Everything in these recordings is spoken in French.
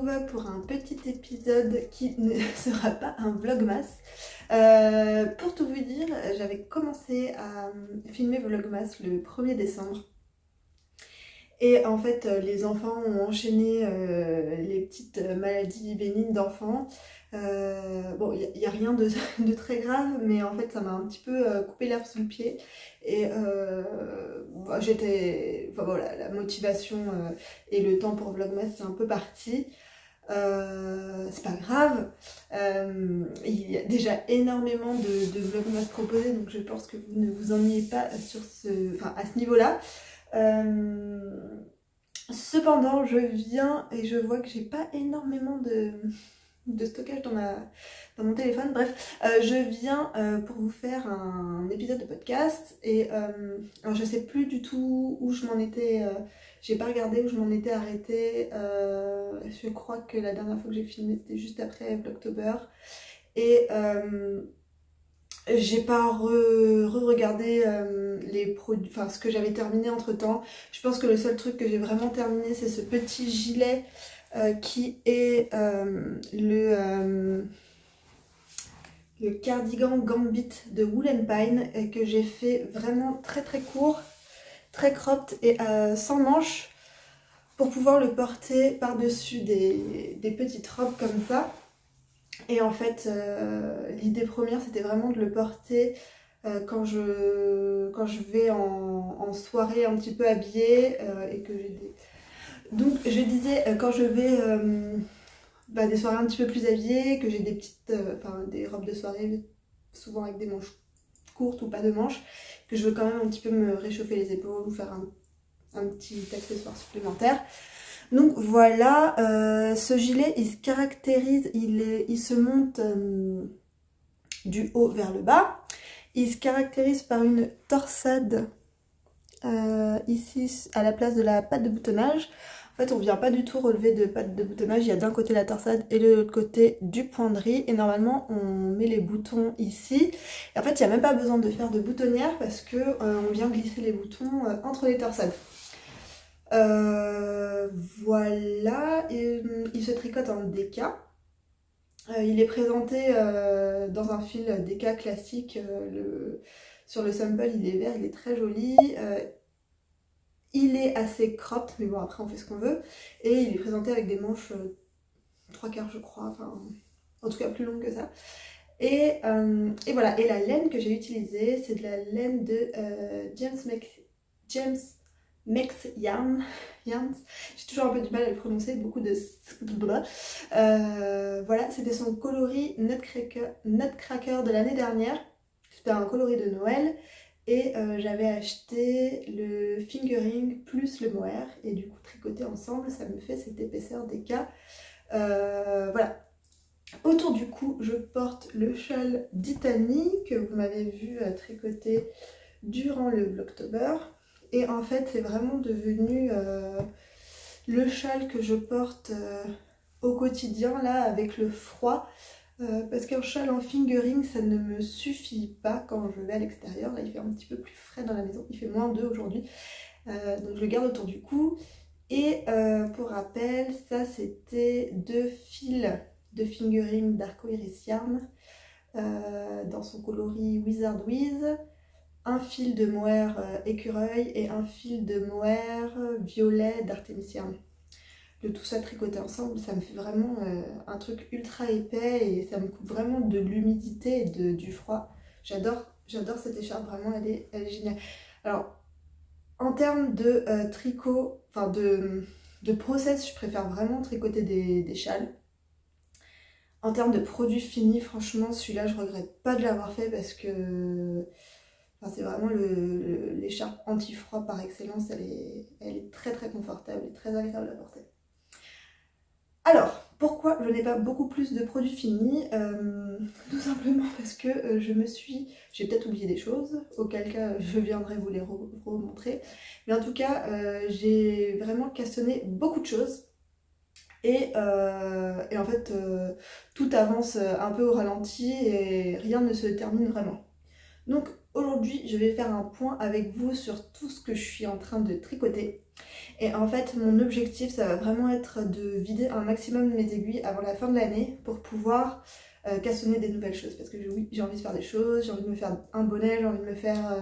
retrouve pour un petit épisode qui ne sera pas un vlogmas. Pour tout vous dire, j'avais commencé à filmer vlogmas le 1er décembre. Et en fait, les enfants ont enchaîné les petites maladies bénignes d'enfants. Bon, il n'y a rien de très grave, mais en fait, ça m'a un petit peu coupé l'herbe sous le pied. Et enfin voilà, la motivation et le temps pour Vlogmas, c'est un peu parti. C'est pas grave. Il y a déjà énormément de Vlogmas proposés, donc je pense que vous ne vous ennuyez pas sur à ce niveau-là. Cependant, je viens et je vois que j'ai pas énormément de stockage dans mon téléphone. Bref, je viens pour vous faire un épisode de podcast. Et alors je sais plus du tout où je m'en étais. J'ai pas regardé où je m'en étais arrêtée. Je crois que la dernière fois que j'ai filmé, c'était juste après Vlogtober. Et j'ai pas re-regardé les produits, enfin ce que j'avais terminé entre temps. Je pense que le seul truc que j'ai vraiment terminé, c'est ce petit gilet qui est le cardigan Gambit de Wool & Pine que j'ai fait vraiment très court, très cropped et sans manches pour pouvoir le porter par-dessus des petites robes comme ça. Et en fait, l'idée première, c'était vraiment de le porter quand je vais en soirée un petit peu habillée et que j'ai des... Donc je disais, quand je vais des soirées un petit peu plus habillées, que j'ai des petites, des robes de soirée, souvent avec des manches courtes ou pas de manches, que je veux quand même un petit peu me réchauffer les épaules ou faire un petit accessoire supplémentaire. Donc voilà, ce gilet il se caractérise, il se monte du haut vers le bas. Il se caractérise par une torsade ici à la place de la patte de boutonnage. En fait on vient pas du tout relever de patte de boutonnage, il y a d'un côté la torsade et de l'autre côté du point de riz. Et normalement on met les boutons ici. Et en fait il n'y a même pas besoin de faire de boutonnière parce que on vient glisser les boutons entre les torsades. Voilà, il se tricote en DK. Il est présenté dans un fil DK classique. Sur le sample, il est vert, il est très joli. Il est assez cropped, mais bon, après on fait ce qu'on veut. Et il est présenté avec des manches 3/4, je crois, enfin, en tout cas plus longues que ça. Et voilà, et la laine que j'ai utilisée, c'est de la laine de James Mex Yarns. J'ai toujours un peu du mal à le prononcer, beaucoup de... voilà, c'était son coloris Nutcracker de l'année dernière. C'était un coloris de Noël. Et j'avais acheté le fingering plus le mohair. Et du coup, tricoté ensemble, ça me fait cette épaisseur DK. Voilà. Autour du cou, je porte le châle d'Itanie que vous m'avez vu tricoter durant le Vlogtober. Et en fait, c'est vraiment devenu le châle que je porte au quotidien, là, avec le froid. Parce qu'un châle en fingering, ça ne me suffit pas quand je vais à l'extérieur. Là, il fait un petit peu plus frais dans la maison. Il fait -2 aujourd'hui. Donc, je le garde autour du cou. Et pour rappel, ça, c'était 2 fils de fingering d'Arcoiris Yarn dans son coloris Wizard Wiz. Un fil de mohair écureuil et un fil de mohair violet d'Artemis Yarn. Le tout ça tricoté ensemble, ça me fait vraiment un truc ultra épais et ça me coupe vraiment de l'humidité et du froid. J'adore cette écharpe, vraiment elle est géniale. Alors en termes de tricot, enfin de process, je préfère vraiment tricoter des châles. En termes de produits finis, franchement celui-là je regrette pas de l'avoir fait parce que c'est vraiment l'écharpe anti-froid par excellence, elle est très confortable et très agréable à porter. Alors, pourquoi je n'ai pas beaucoup plus de produits finis? Tout simplement parce que j'ai peut-être oublié des choses, auquel cas je viendrai vous les remontrer. Mais en tout cas, j'ai vraiment cassonné beaucoup de choses. Et en fait, tout avance un peu au ralenti et rien ne se termine vraiment. Donc aujourd'hui je vais faire un point avec vous sur tout ce que je suis en train de tricoter. Et en fait mon objectif ça va vraiment être de vider un maximum de mes aiguilles avant la fin de l'année pour pouvoir cassonner des nouvelles choses. Parce que oui, j'ai envie de faire des choses, j'ai envie de me faire un bonnet, j'ai envie de me faire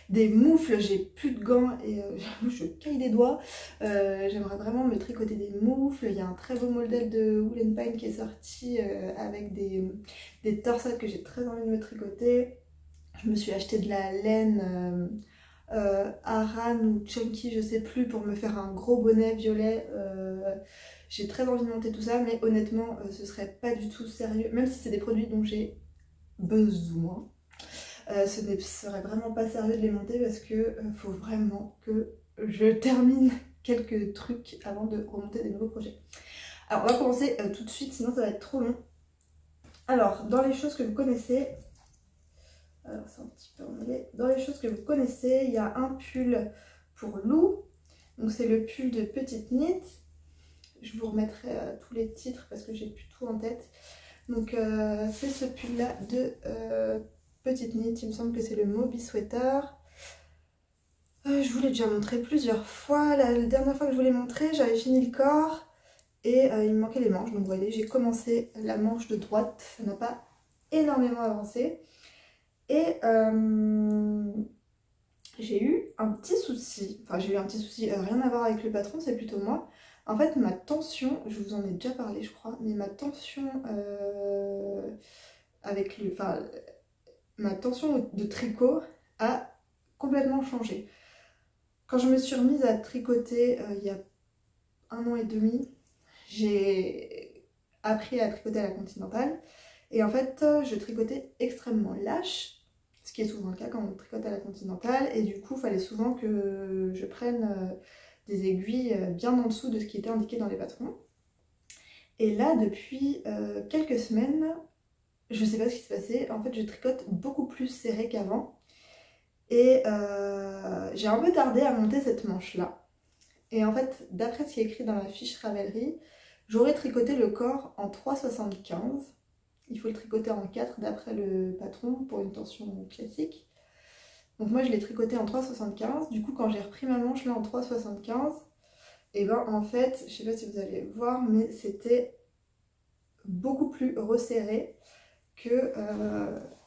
des moufles, j'ai plus de gants et j'avoue je caille des doigts. J'aimerais vraiment me tricoter des moufles. Il y a un très beau modèle de Wool & Pine qui est sorti avec des torsades que j'ai très envie de me tricoter. Je me suis acheté de la laine Aran ou Chunky, je sais plus, pour me faire un gros bonnet violet. J'ai très envie de monter tout ça, mais honnêtement ce serait pas du tout sérieux, même si c'est des produits dont j'ai besoin. Ce ne serait vraiment pas sérieux de les monter parce que faut vraiment que je termine quelques trucs avant de remonter des nouveaux projets. Alors on va commencer tout de suite, sinon ça va être trop long. Alors dans les choses que vous connaissez, alors c'est un petit peu emmêlé. Dans les choses que vous connaissez, il y a un pull pour Lou. Donc c'est le pull de Petite Knit. Je vous remettrai tous les titres parce que j'ai plus tout en tête. Donc c'est ce pull là de Petite Knit, il me semble que c'est le Moby Sweater. Je vous l'ai déjà montré plusieurs fois. La dernière fois que je vous l'ai montré, j'avais fini le corps et il me manquait les manches. Donc vous voyez, j'ai commencé la manche de droite, ça n'a pas énormément avancé. Et j'ai eu un petit souci, rien à voir avec le patron, c'est plutôt moi. En fait, ma tension, je vous en ai déjà parlé je crois, mais ma tension ma tension de tricot a complètement changé. Quand je me suis remise à tricoter il y a 1 an et demi, j'ai appris à tricoter à la Continentale. Et en fait, je tricotais extrêmement lâche, ce qui est souvent le cas quand on tricote à la Continentale. Et du coup, il fallait souvent que je prenne des aiguilles bien en dessous de ce qui était indiqué dans les patrons. Et là, depuis quelques semaines, je sais pas ce qui s'est passé. En fait, je tricote beaucoup plus serré qu'avant. Et j'ai un peu tardé à monter cette manche-là. Et en fait, d'après ce qui est écrit dans la fiche Ravelry, j'aurais tricoté le corps en 3,75. Il faut le tricoter en 4 d'après le patron pour une tension classique. Donc moi je l'ai tricoté en 3,75. Du coup quand j'ai repris ma manche là en 3,75, et ben en fait, je sais pas si vous allez voir, mais c'était beaucoup plus resserré que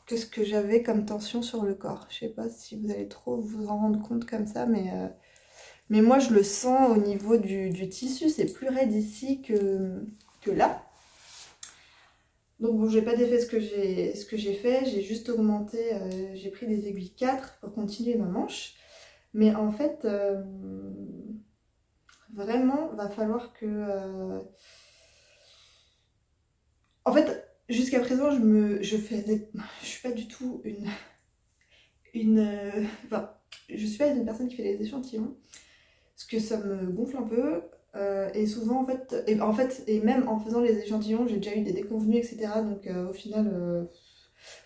ce que j'avais comme tension sur le corps. Je sais pas si vous allez trop vous en rendre compte comme ça, mais moi je le sens au niveau du tissu, c'est plus raide ici que là. Donc bon, j'ai pas défait ce que j'ai fait, j'ai juste augmenté, j'ai pris des aiguilles 4 pour continuer ma manche. Mais en fait, vraiment, va falloir que... En fait, jusqu'à présent, je suis pas du tout enfin, je suis pas une personne qui fait des échantillons, parce que ça me gonfle un peu. Et souvent et même en faisant les échantillons j'ai déjà eu des déconvenues etc, donc au final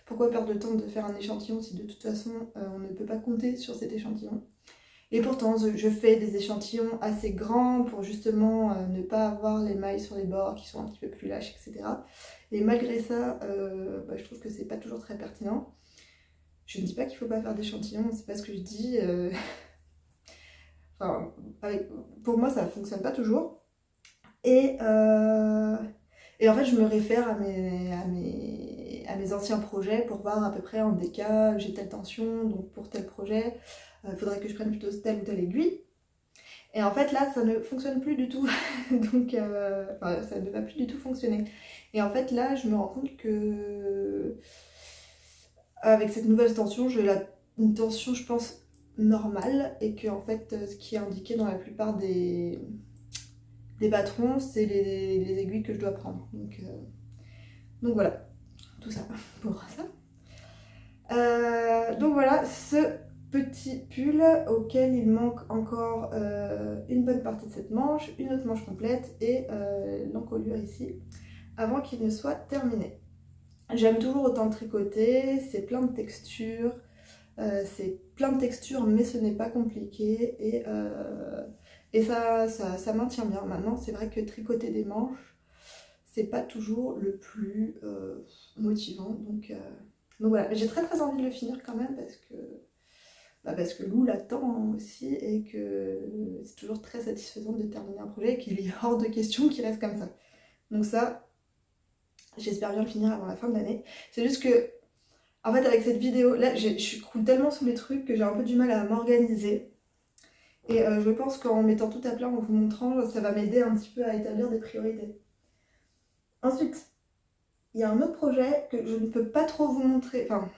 pourquoi perdre le temps de faire un échantillon si de toute façon on ne peut pas compter sur cet échantillon. Et pourtant je fais des échantillons assez grands pour justement ne pas avoir les mailles sur les bords qui sont un petit peu plus lâches etc, et malgré ça je trouve que c'est pas toujours très pertinent. Je ne dis pas qu'il faut pas faire d'échantillons, c'est pas ce que je dis. Enfin, pour moi, ça fonctionne pas toujours. Et en fait, je me réfère à mes anciens projets pour voir à peu près en déca, j'ai telle tension, donc pour tel projet, il faudrait que je prenne plutôt telle ou telle aiguille. Et en fait, là, ça ne fonctionne plus du tout. Donc, ça ne va plus du tout fonctionner. Et en fait, là, je me rends compte que avec cette nouvelle tension, j'ai une tension, je pense, normale, et que en fait ce qui est indiqué dans la plupart des patrons c'est les aiguilles que je dois prendre, donc voilà, tout ça pour ça. Donc voilà ce petit pull auquel il manque encore une bonne partie de cette manche, une autre manche complète et l'encolure ici avant qu'il ne soit terminé. J'aime toujours autant le tricoter, c'est plein de textures. C'est plein de textures mais ce n'est pas compliqué et ça maintient bien. Maintenant c'est vrai que tricoter des manches c'est pas toujours le plus motivant, donc Donc voilà, j'ai très envie de le finir quand même parce que Lou l'attend aussi et que c'est toujours très satisfaisant de terminer un projet et qu'il est hors de question qu'il reste comme ça. Donc ça, j'espère bien le finir avant la fin de l'année. C'est juste que, en fait, avec cette vidéo, là, je croule tellement sous les trucs que j'ai un peu du mal à m'organiser. Et je pense qu'en mettant tout à plat, en vous montrant, ça va m'aider un petit peu à établir des priorités. Ensuite, il y a un autre projet que je ne peux pas trop vous montrer. Enfin,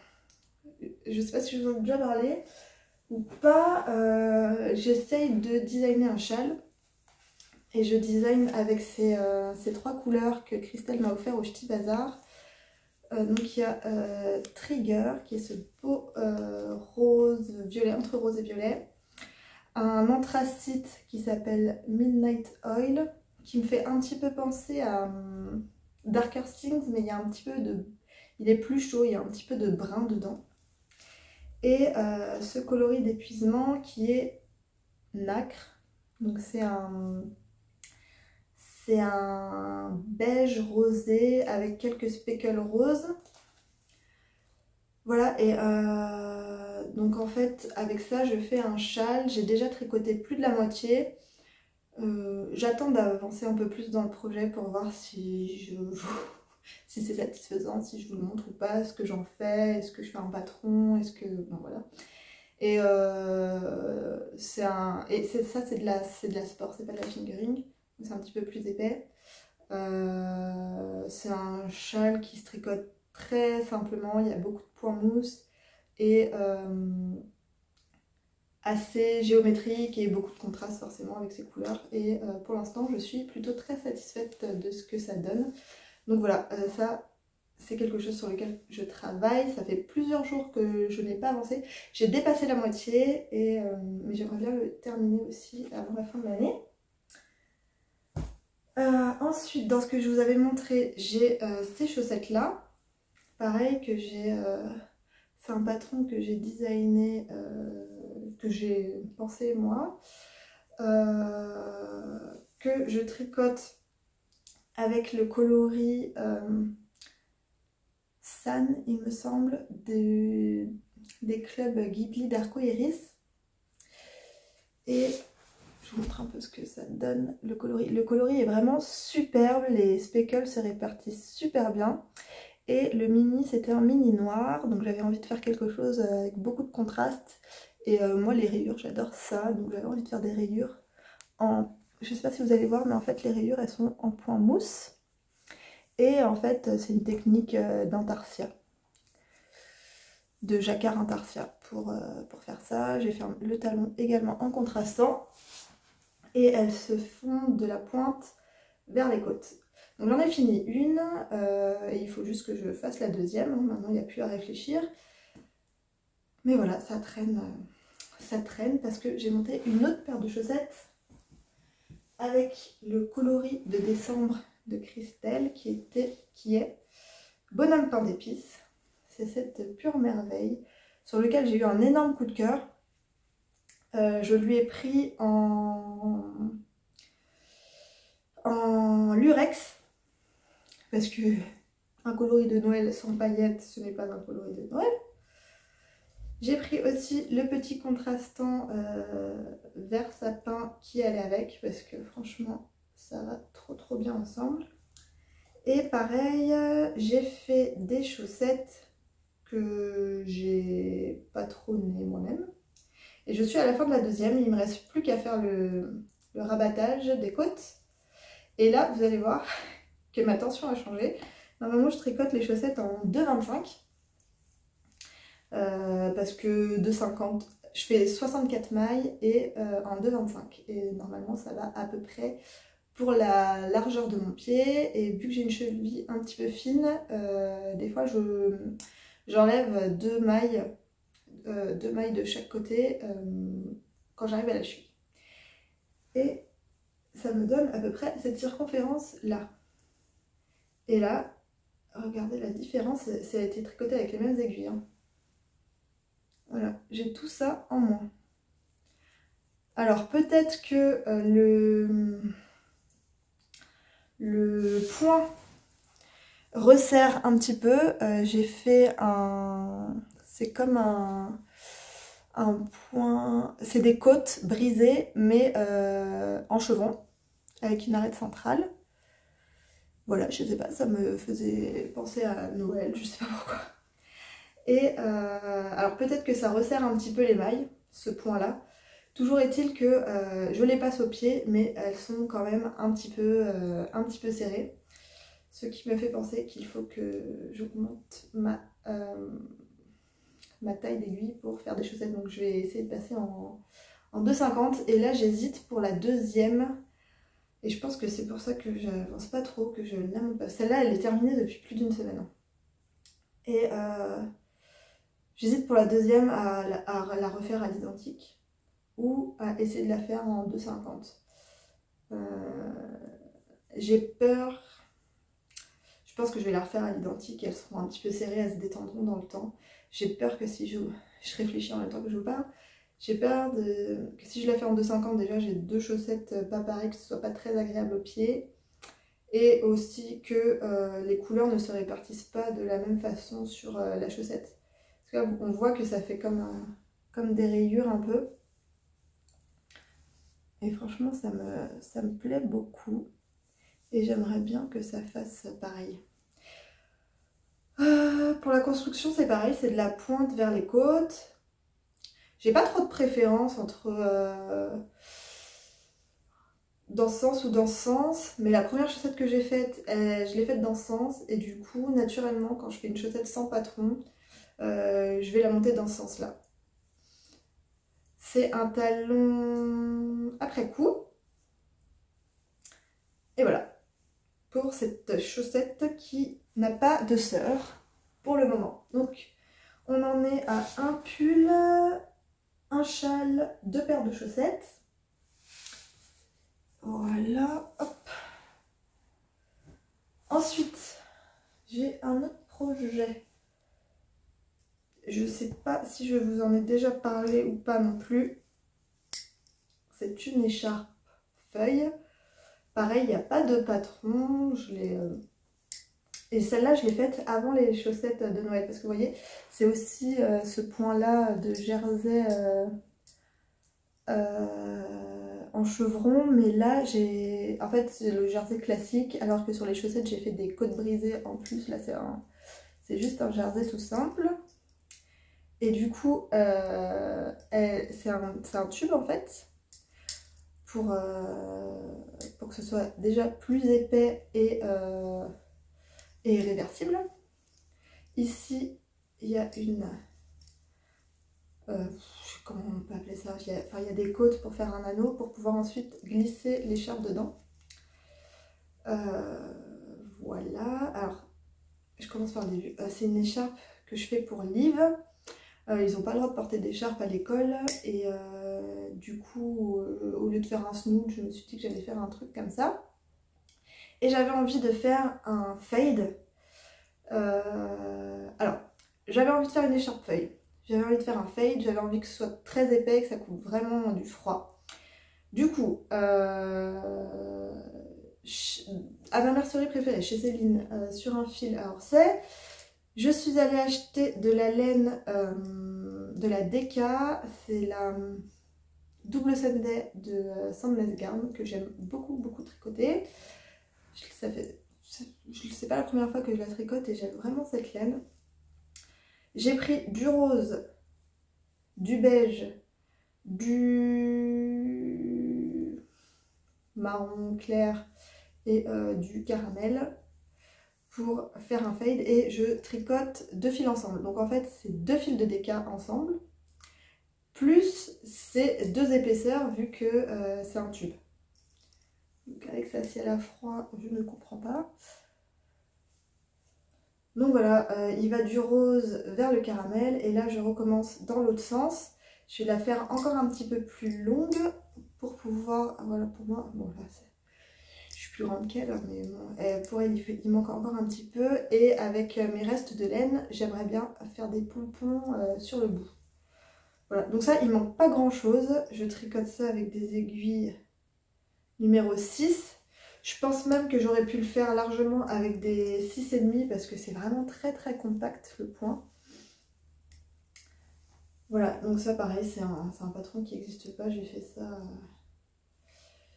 je sais pas si je vous en ai déjà parlé ou pas. J'essaye de designer un châle. Et je design avec ces 3 couleurs que Christelle m'a offert au Ch'ti Bazar. Donc il y a Trigger, qui est ce beau rose violet, entre rose et violet. Un anthracite qui s'appelle Midnight Oil, qui me fait un petit peu penser à Darker Things, mais il y a un petit peu de... Il est plus chaud, il y a un petit peu de brun dedans. Et ce coloris d'épuisement qui est nacre. Donc c'est un beige rosé avec quelques speckles roses. Voilà, et donc en fait avec ça je fais un châle. J'ai déjà tricoté plus de la moitié. J'attends d'avancer un peu plus dans le projet pour voir si si c'est satisfaisant, si je vous le montre ou pas, ce que j'en fais, est-ce que je fais un patron, est-ce que... Bon voilà. Et ça c'est de la sport, c'est pas de la fingering, c'est un petit peu plus épais. C'est un châle qui se tricote très simplement, il y a beaucoup de points mousse et assez géométrique et beaucoup de contraste forcément avec ces couleurs. Et pour l'instant je suis plutôt très satisfaite de ce que ça donne. Donc voilà, ça c'est quelque chose sur lequel je travaille. Ça fait plusieurs jours que je n'ai pas avancé. J'ai dépassé la moitié, mais j'aimerais bien le terminer aussi avant la fin de l'année. Ensuite, dans ce que je vous avais montré, j'ai ces chaussettes là. Pareil, que j'ai... c'est un patron que j'ai designé, que j'ai pensé moi. Que je tricote avec le coloris San, il me semble, des clubs Ghibli d'Arco Iris. Et je vous montre un peu ce que ça donne, le coloris. Le coloris est vraiment superbe, les speckles se répartissent super bien. Et le mini, c'était un mini noir, donc j'avais envie de faire quelque chose avec beaucoup de contraste. Et moi, les rayures, j'adore ça, donc j'avais envie de faire des rayures en... Je sais pas si vous allez voir, mais en fait, les rayures, elles sont en point mousse. Et en fait, c'est une technique d'intarsia, de jacquard intarsia pour faire ça. J'ai fait le talon également en contrastant. Et elles se font de la pointe vers les côtes. Donc j'en ai fini une, et il faut juste que je fasse la deuxième. Maintenant, il n'y a plus à réfléchir. Mais voilà, ça traîne parce que j'ai monté une autre paire de chaussettes avec le coloris de décembre de Christelle qui est Bonhomme pain d'épices. C'est cette pure merveille sur lequel j'ai eu un énorme coup de cœur. Je lui ai pris en lurex parce que un coloris de Noël sans paillettes, ce n'est pas un coloris de Noël. J'ai pris aussi le petit contrastant vert sapin qui allait avec parce que franchement ça va trop bien ensemble. Et pareil, j'ai fait des chaussettes que j'ai pas trop nées moi-même. Et je suis à la fin de la deuxième, il me reste plus qu'à faire le rabattage des côtes. Et là, vous allez voir que ma tension a changé. Normalement, je tricote les chaussettes en 2,25 parce que 2,50, je fais 64 mailles et en 2,25. Et normalement, ça va à peu près pour la largeur de mon pied. Et vu que j'ai une cheville un petit peu fine, des fois, j'enlève 2 mailles de chaque côté quand j'arrive à la cheville. Et ça me donne à peu près cette circonférence là. Et là, regardez la différence, ça a été tricoté avec les mêmes aiguilles. Hein. Voilà, j'ai tout ça en moins. Alors peut-être que le point resserre un petit peu. J'ai fait un... C'est comme un point... C'est des côtes brisées, mais en chevron, avec une arête centrale. Voilà, je sais pas, ça me faisait penser à Noël, je sais pas pourquoi. Et alors peut-être que ça resserre un petit peu les mailles, ce point-là. Toujours est-il que je les passe au pied, mais elles sont quand même un petit peu serrées. Ce qui me fait penser qu'il faut que j'augmente ma taille d'aiguille pour faire des chaussettes. Donc je vais essayer de passer en 2,50. Et là j'hésite pour la deuxième. Et je pense que c'est pour ça que j'avance pas trop, que je ne la monte pas. Celle-là elle est terminée depuis plus d'une semaine. Et j'hésite pour la deuxième à la refaire à l'identique ou à essayer de la faire en 2,50. J'ai peur. Je pense que je vais la refaire à l'identique, elles seront un petit peu serrées, elles se détendront dans le temps. J'ai peur que si je réfléchis en même temps que je vous parle, j'ai peur que si je la fais en 2,50, déjà j'ai deux chaussettes pas pareilles, que ce soit pas très agréable au pied. Et aussi que les couleurs ne se répartissent pas de la même façon sur la chaussette. Parce que là, on voit que ça fait comme des rayures un peu. Et franchement, ça me plaît beaucoup. Et j'aimerais bien que ça fasse pareil. Pour la construction, c'est pareil, c'est de la pointe vers les côtes. J'ai pas trop de préférence entre dans ce sens ou dans ce sens, mais la première chaussette que j'ai faite, je l'ai faite dans ce sens, et du coup, naturellement, quand je fais une chaussette sans patron, je vais la monter dans ce sens-là. C'est un talon après coup. Et voilà, pour cette chaussette qui n'a pas de sœur pour le moment. Donc, on en est à un pull, un châle, deux paires de chaussettes. Voilà, hop. Ensuite, j'ai un autre projet. Je ne sais pas si je vous en ai déjà parlé ou pas non plus. C'est une écharpe feuille. Pareil, il n'y a pas de patron. Et celle-là, je l'ai faite avant les chaussettes de Noël. Parce que vous voyez, c'est aussi ce point-là de jersey en chevron. Mais là, en fait, c'est le jersey classique. Alors que sur les chaussettes, j'ai fait des côtes brisées en plus. Là, c'est juste un jersey tout simple. Et du coup, c'est un tube en fait. Pour que ce soit déjà plus épais et réversible. Ici, il y a une... comment on peut appeler ça? Il y a des côtes pour faire un anneau pour pouvoir ensuite glisser l'écharpe dedans. Voilà. Alors, je commence par le début. C'est une écharpe que je fais pour Liv. Ils n'ont pas le droit de porter d'écharpe à l'école. Et du coup, au lieu de faire un snood, je me suis dit que j'allais faire un truc comme ça. Et j'avais envie de faire un fade. Alors, j'avais envie de faire une écharpe feuille. J'avais envie de faire un fade, j'avais envie que ce soit très épais, que ça coupe vraiment du froid. Du coup, à ma mercerie préférée, chez Céline, sur un fil, alors je suis allée acheter de la laine de la DK, c'est la double Sunday de Sandless Garn que j'aime beaucoup tricoter. C'est pas la première fois que je la tricote et j'aime vraiment cette laine. J'ai pris du rose, du beige, du marron clair et du caramel pour faire un fade et je tricote deux fils ensemble. Donc en fait c'est deux fils de DK ensemble plus ces deux épaisseurs vu que c'est un tube. Donc avec ça ciel à froid je ne comprends pas. Donc voilà, il va du rose vers le caramel et là je recommence dans l'autre sens. Je vais la faire encore un petit peu plus longue pour pouvoir, voilà pour moi, bon là je suis plus grande qu'elle, mais bon, pour elle il manque encore un petit peu. Et avec mes restes de laine, j'aimerais bien faire des pompons sur le bout. Voilà, donc ça il manque pas grand chose. Je tricote ça avec des aiguilles numéro 6. Je pense même que j'aurais pu le faire largement avec des 6,5 parce que c'est vraiment très très compact le point. Voilà, donc ça pareil, c'est un patron qui n'existe pas, j'ai fait ça.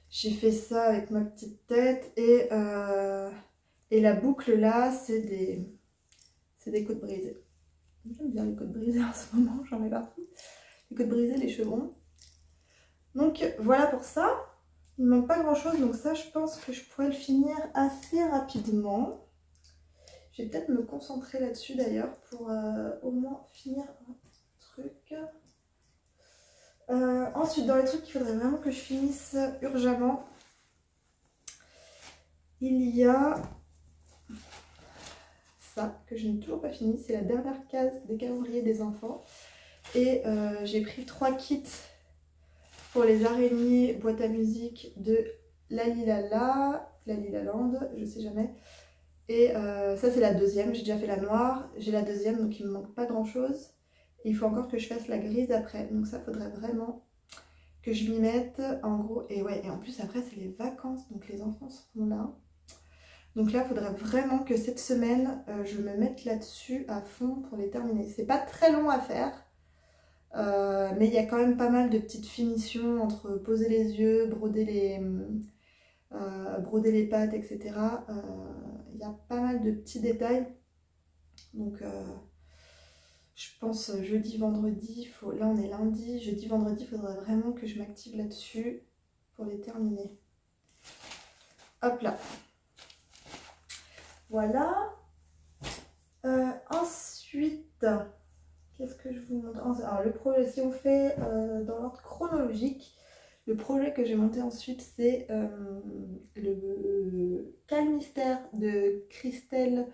J'ai fait ça avec ma petite tête et la boucle là, c'est des côtes brisées. J'aime bien les côtes brisées en ce moment, j'en ai partout. Les côtes brisées, les chevrons. Donc voilà pour ça. Il ne manque pas grand chose, donc ça je pense que je pourrais le finir assez rapidement. Je vais peut-être me concentrer là-dessus d'ailleurs pour au moins finir un truc. Ensuite, dans les trucs qu'il faudrait vraiment que je finisse urgemment, il y a ça que je n'ai toujours pas fini. C'est la dernière case des calendriers des enfants. Et j'ai pris 3 kits pour les araignées boîte à musique de Lalilala, Lalilaland, je sais jamais. Et ça c'est la deuxième, j'ai déjà fait la noire, j'ai la deuxième donc il me manque pas grand chose. Et il faut encore que je fasse la grise après, donc ça faudrait vraiment que je m'y mette en gros. Et ouais, et en plus après c'est les vacances, donc les enfants seront là. Donc là il faudrait vraiment que cette semaine je me mette là-dessus à fond pour les terminer. C'est pas très long à faire. Mais il y a quand même pas mal de petites finitions entre poser les yeux, broder les pattes, etc. Il y a pas mal de petits détails. Donc je pense jeudi, vendredi, là on est lundi, jeudi, vendredi, il faudrait vraiment que je m'active là-dessus pour les terminer. Hop là. Voilà. Ensuite... Qu'est-ce que je vous montre? Alors le projet, si on fait dans l'ordre chronologique, le projet que j'ai monté ensuite c'est le Calmystère de Christelle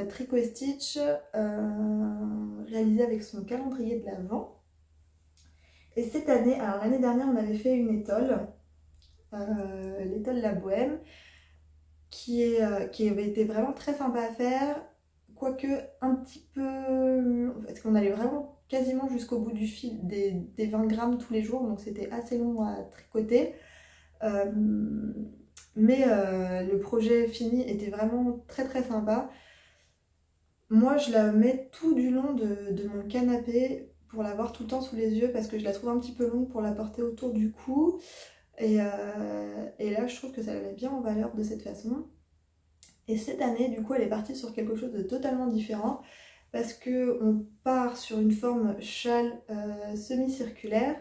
Tricot Stitch réalisé avec son calendrier de l'Avent. Et cette année, alors l'année dernière on avait fait une étole, l'étole La Bohème, qui avait été vraiment très sympa à faire. Quoique un petit peu... Parce qu'on allait vraiment quasiment jusqu'au bout du fil des 20 grammes tous les jours, donc c'était assez long à tricoter. Mais le projet fini était vraiment très très sympa. Moi je la mets tout du long de mon canapé pour l'avoir tout le temps sous les yeux parce que je la trouve un petit peu longue pour la porter autour du cou. Et là je trouve que ça la met bien en valeur de cette façon. Et cette année, du coup, elle est partie sur quelque chose de totalement différent parce qu'on part sur une forme châle semi-circulaire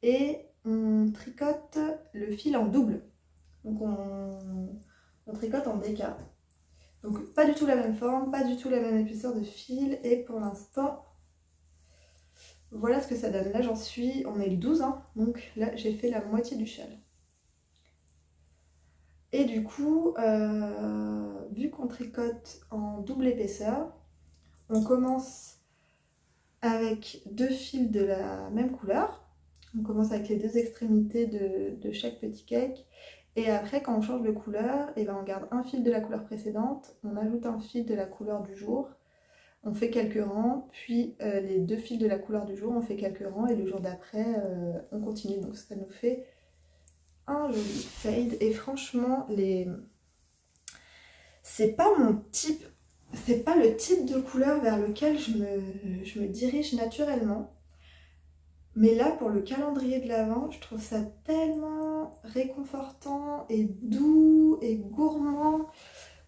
et on tricote le fil en double. Donc on tricote en déca. Donc pas du tout la même forme, pas du tout la même épaisseur de fil et pour l'instant, voilà ce que ça donne. Là j'en suis, on est le 12, hein, donc là j'ai fait la moitié du châle. Et du coup, vu qu'on tricote en double épaisseur, on commence avec 2 fils de la même couleur. On commence avec les 2 extrémités de chaque petit cake. Et après, quand on change de couleur, et ben on garde un fil de la couleur précédente, on ajoute un fil de la couleur du jour, on fait quelques rangs, puis les 2 fils de la couleur du jour, on fait quelques rangs, et le jour d'après, on continue. Donc ça nous fait un joli fade. Et franchement, c'est pas mon type, c'est pas le type de couleur vers lequel je me dirige naturellement. Mais là, pour le calendrier de l'Avent, je trouve ça tellement réconfortant et doux et gourmand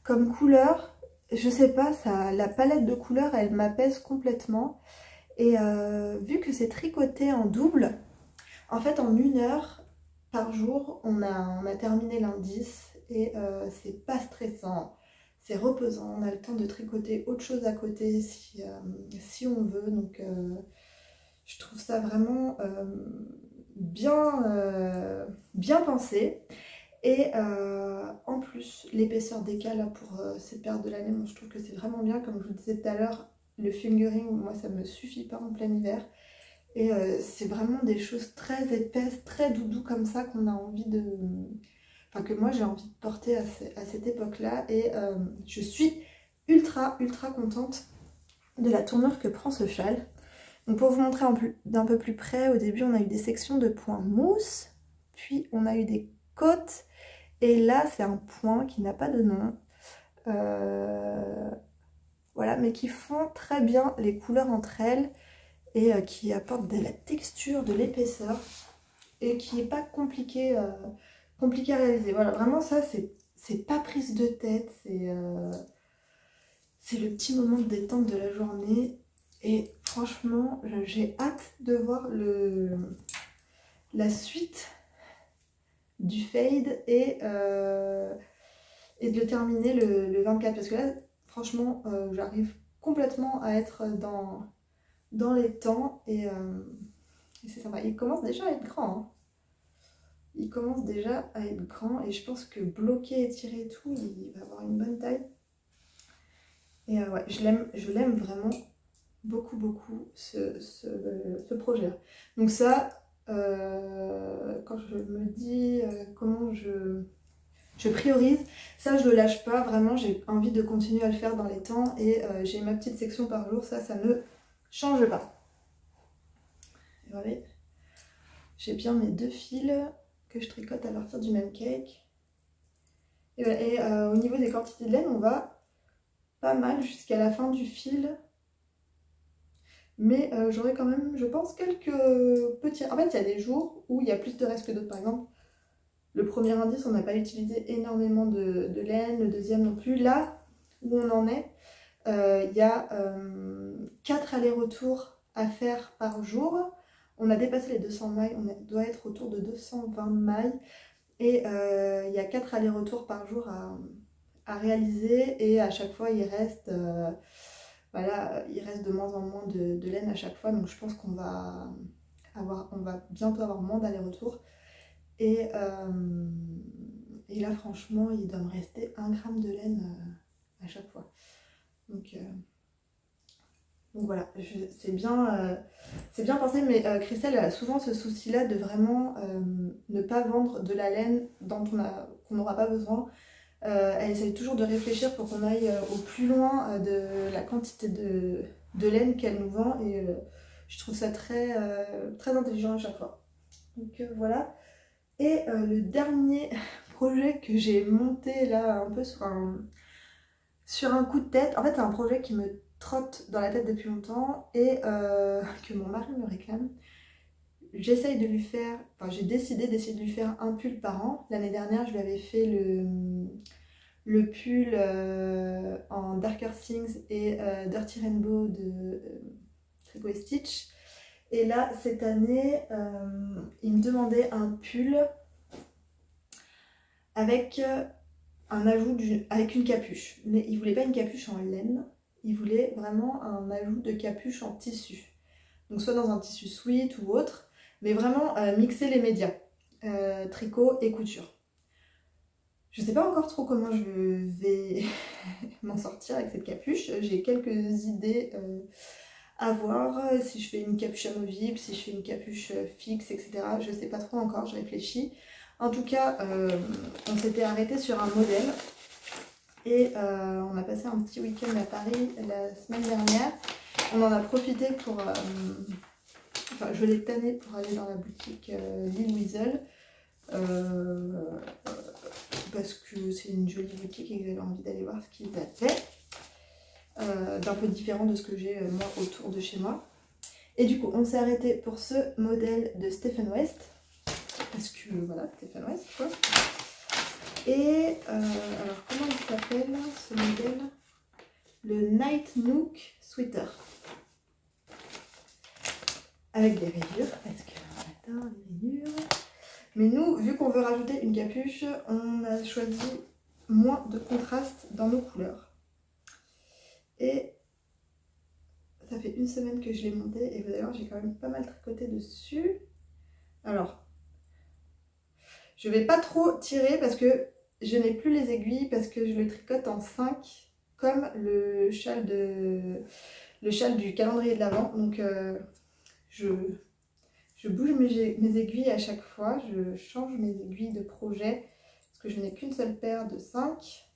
comme couleur. Je sais pas, la palette de couleurs, elle m'apaise complètement. Et vu que c'est tricoté en double, en fait en 1 heure par jour, on a terminé l'indice et c'est pas stressant. C'est reposant, on a le temps de tricoter autre chose à côté si on veut. Donc je trouve ça vraiment bien pensé. Et en plus, l'épaisseur d'écart là pour cette période de l'année, moi je trouve que c'est vraiment bien. Comme je vous le disais tout à l'heure, le fingering, moi ça me suffit pas en plein hiver. Et c'est vraiment des choses très épaisses, très doudou comme ça qu'on a envie de... Enfin que moi j'ai envie de porter à cette époque-là. Et je suis ultra contente de la tournure que prend ce châle. Donc pour vous montrer d'un peu plus près, au début on a eu des sections de points mousse, puis on a eu des côtes Et là c'est un point qui n'a pas de nom. Voilà, mais qui font très bien les couleurs entre elles et qui apportent de la texture, de l'épaisseur et qui n'est pas compliqué, compliqué à réaliser. Voilà, vraiment ça c'est pas prise de tête, c'est le petit moment de détente de la journée et franchement j'ai hâte de voir la suite du fade et de le terminer le 24 parce que là franchement j'arrive complètement à être dans les temps et c'est sympa. Il commence déjà à être grand hein. Il commence déjà à être grand et je pense que bloqué, étiré et tout, il va avoir une bonne taille. Et ouais, je l'aime vraiment beaucoup, beaucoup ce projet-là. Donc ça, quand je me dis comment je priorise, ça je le lâche pas, vraiment j'ai envie de continuer à le faire dans les temps et j'ai ma petite section par jour, ça ne change pas. Et voilà, j'ai bien mes 2 fils que je tricote à partir du même cake. Et, voilà. Et au niveau des quantités de laine, on va pas mal jusqu'à la fin du fil. Mais j'aurai quand même, je pense, quelques petits... En fait, il y a des jours où il y a plus de reste que d'autres. Par exemple, le premier indice, on n'a pas utilisé énormément de laine, le deuxième non plus. Là où on en est, il y a 4 allers-retours à faire par jour. On a dépassé les 200 mailles, on doit être autour de 220 mailles. Et il y a 4 allers-retours par jour à réaliser. Et à chaque fois, il reste, voilà, il reste de moins en moins de laine à chaque fois. Donc je pense qu'on va bientôt avoir moins d'allers-retours. Et là, franchement, il doit me rester 1 gramme de laine à chaque fois. Donc voilà, c'est bien pensé, mais Christelle a souvent ce souci-là de vraiment ne pas vendre de la laine qu'on n'aura pas besoin. Elle essaye toujours de réfléchir pour qu'on aille au plus loin de la quantité de laine qu'elle nous vend et je trouve ça très, très intelligent à chaque fois. Donc voilà. Et le dernier projet que j'ai monté là un peu sur un coup de tête, en fait c'est un projet qui me trotte dans la tête depuis longtemps et que mon mari me réclame. J'essaye de lui faire, enfin j'ai décidé d'essayer de lui faire un pull par an. L'année dernière je lui avais fait le pull en Darker Things et Dirty Rainbow de Tricot & Stitch. Et là cette année il me demandait un pull avec un ajout avec une capuche. Mais il voulait pas une capuche en laine. Il voulait vraiment un ajout de capuche en tissu. Donc soit dans un tissu sweat ou autre, mais vraiment mixer les médias, tricot et couture. Je sais pas encore trop comment je vais m'en sortir avec cette capuche. J'ai quelques idées à voir, si je fais une capuche amovible, si je fais une capuche fixe, etc. Je sais pas trop encore, je réfléchis. En tout cas, on s'était arrêté sur un modèle. Et on a passé un petit week-end à Paris la semaine dernière. On en a profité pour... enfin, je l'ai tanné pour aller dans la boutique Lille Weasel. Parce que c'est une jolie boutique et que j'avais envie d'aller voir ce qu'ils avaient. D'un peu différent de ce que j'ai moi autour de chez moi. Et du coup, on s'est arrêté pour ce modèle de Stephen West. Parce que voilà, Stephen West quoi. Et alors comment il s'appelle ce modèle? Le Night Nook Sweater. Avec des rayures, parce que on adore les rayures. Mais nous, vu qu'on veut rajouter une capuche, on a choisi moins de contraste dans nos couleurs. Et ça fait une semaine que je l'ai monté et d'ailleurs j'ai quand même pas mal tricoté dessus. Alors, je vais pas trop tirer parce que je n'ai plus les aiguilles parce que je le tricote en 5 comme le châle du calendrier de l'Avent. Donc je bouge mes aiguilles à chaque fois, je change mes aiguilles de projet parce que je n'ai qu'une seule paire de 5.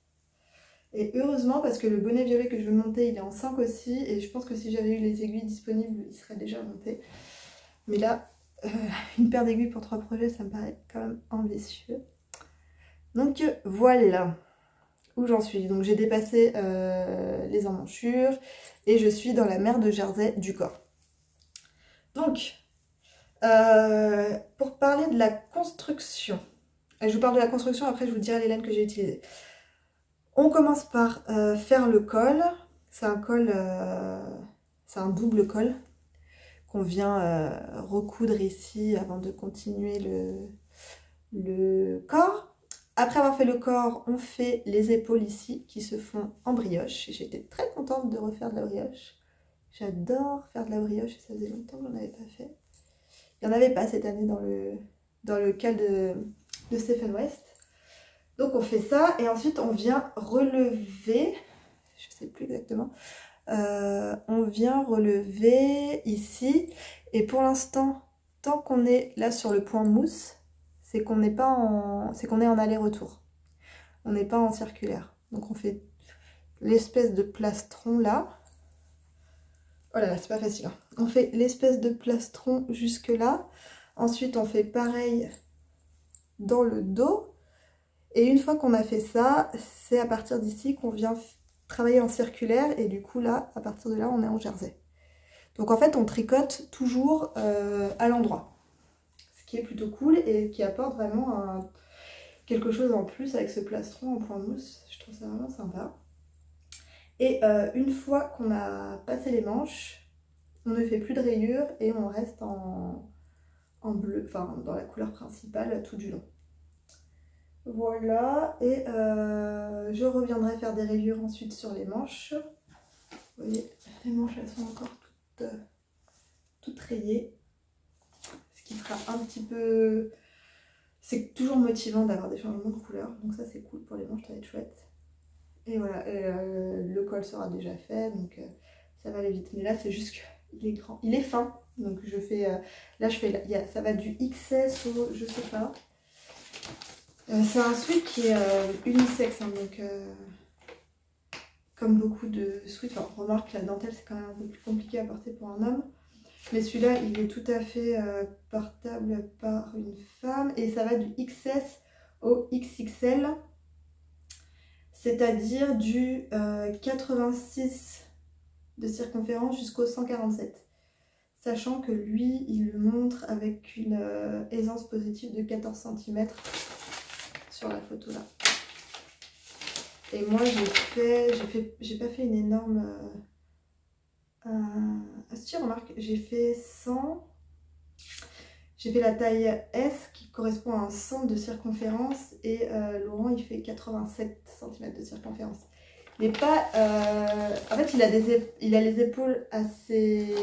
Et heureusement parce que le bonnet violet que je veux monter il est en 5 aussi et je pense que si j'avais eu les aiguilles disponibles il serait déjà monté. Mais là, une paire d'aiguilles pour 3 projets ça me paraît quand même ambitieux. Donc voilà où j'en suis. Donc j'ai dépassé les emmanchures et je suis dans la mer de Jersey du corps. Donc, pour parler de la construction, je vous parle de la construction, après je vous dirai les laines que j'ai utilisées. On commence par faire le col. C'est un col, c'est un double col qu'on vient recoudre ici avant de continuer le corps. Après avoir fait le corps, on fait les épaules ici qui se font en brioche. Et j'étais très contente de refaire de la brioche. J'adore faire de la brioche et ça faisait longtemps que j'en avais pas fait. Il n'y en avait pas cette année dans le cal de Stephen West. Donc on fait ça et ensuite on vient relever, je sais plus exactement, on vient relever ici et pour l'instant, tant qu'on est là sur le point mousse, c'est qu'on n'est pas en, c'est qu'on est en aller-retour. On n'est pas en circulaire. Donc on fait l'espèce de plastron là. Oh là là, c'est pas facile. Hein. On fait l'espèce de plastron jusque là. Ensuite, on fait pareil dans le dos. Et une fois qu'on a fait ça, c'est à partir d'ici qu'on vient travailler en circulaire. Et du coup, là, à partir de là, on est en jersey. Donc en fait, on tricote toujours à l'endroit. Ce qui est plutôt cool et qui apporte vraiment quelque chose en plus avec ce plastron en point mousse. Je trouve ça vraiment sympa. Et une fois qu'on a passé les manches, on ne fait plus de rayures et on reste en bleu, enfin dans la couleur principale tout du long. Voilà, et je reviendrai faire des rayures ensuite sur les manches. Vous voyez, les manches elles sont encore toutes rayées. Ce qui sera un petit peu... C'est toujours motivant d'avoir des changements de couleur, donc ça c'est cool pour les manches, ça va être chouette. Et voilà, le col sera déjà fait, donc ça va aller vite. Mais là c'est juste qu'il est grand, il est fin, donc je fais... là je fais, ça va du XS au... je sais pas. C'est un sweat qui est unisexe, hein, donc comme beaucoup de sweats, enfin, remarque la dentelle c'est quand même un peu plus compliqué à porter pour un homme. Mais celui-là il est tout à fait portable par une femme et ça va du XS au XXL. C'est-à-dire du 86 de circonférence jusqu'au 147. Sachant que lui, il le montre avec une aisance positive de 14 cm sur la photo là. Et moi j'ai pas fait une énorme... si tu remarques, j'ai fait 100... J'ai fait la taille S qui correspond à un centre de circonférence et Laurent il fait 87 cm de circonférence. Mais pas... En fait il a les épaules assez...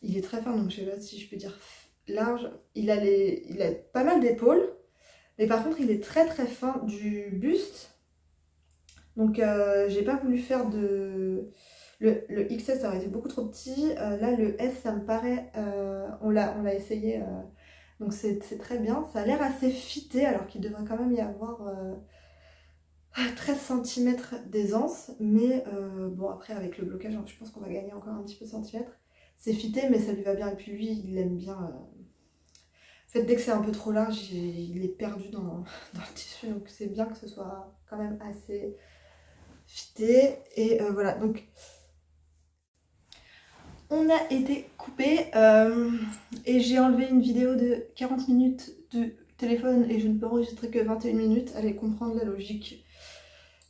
Il est très fin donc je sais pas si je peux dire large. Il a pas mal d'épaules. Mais par contre il est très très fin du buste. Donc j'ai pas voulu faire de... Le XS ça aurait été beaucoup trop petit, là le S ça me paraît, on l'a essayé, donc c'est très bien, ça a l'air assez fité alors qu'il devrait quand même y avoir 13 cm d'aisance, mais bon après avec le blocage je pense qu'on va gagner encore un petit peu de centimètres. C'est fité mais ça lui va bien et puis lui il aime bien, en fait dès que c'est un peu trop large il est perdu dans le tissu donc c'est bien que ce soit quand même assez fité et voilà donc... On a été coupé et j'ai enlevé une vidéo de 40 minutes de téléphone et je ne peux enregistrer que 21 minutes. Allez comprendre la logique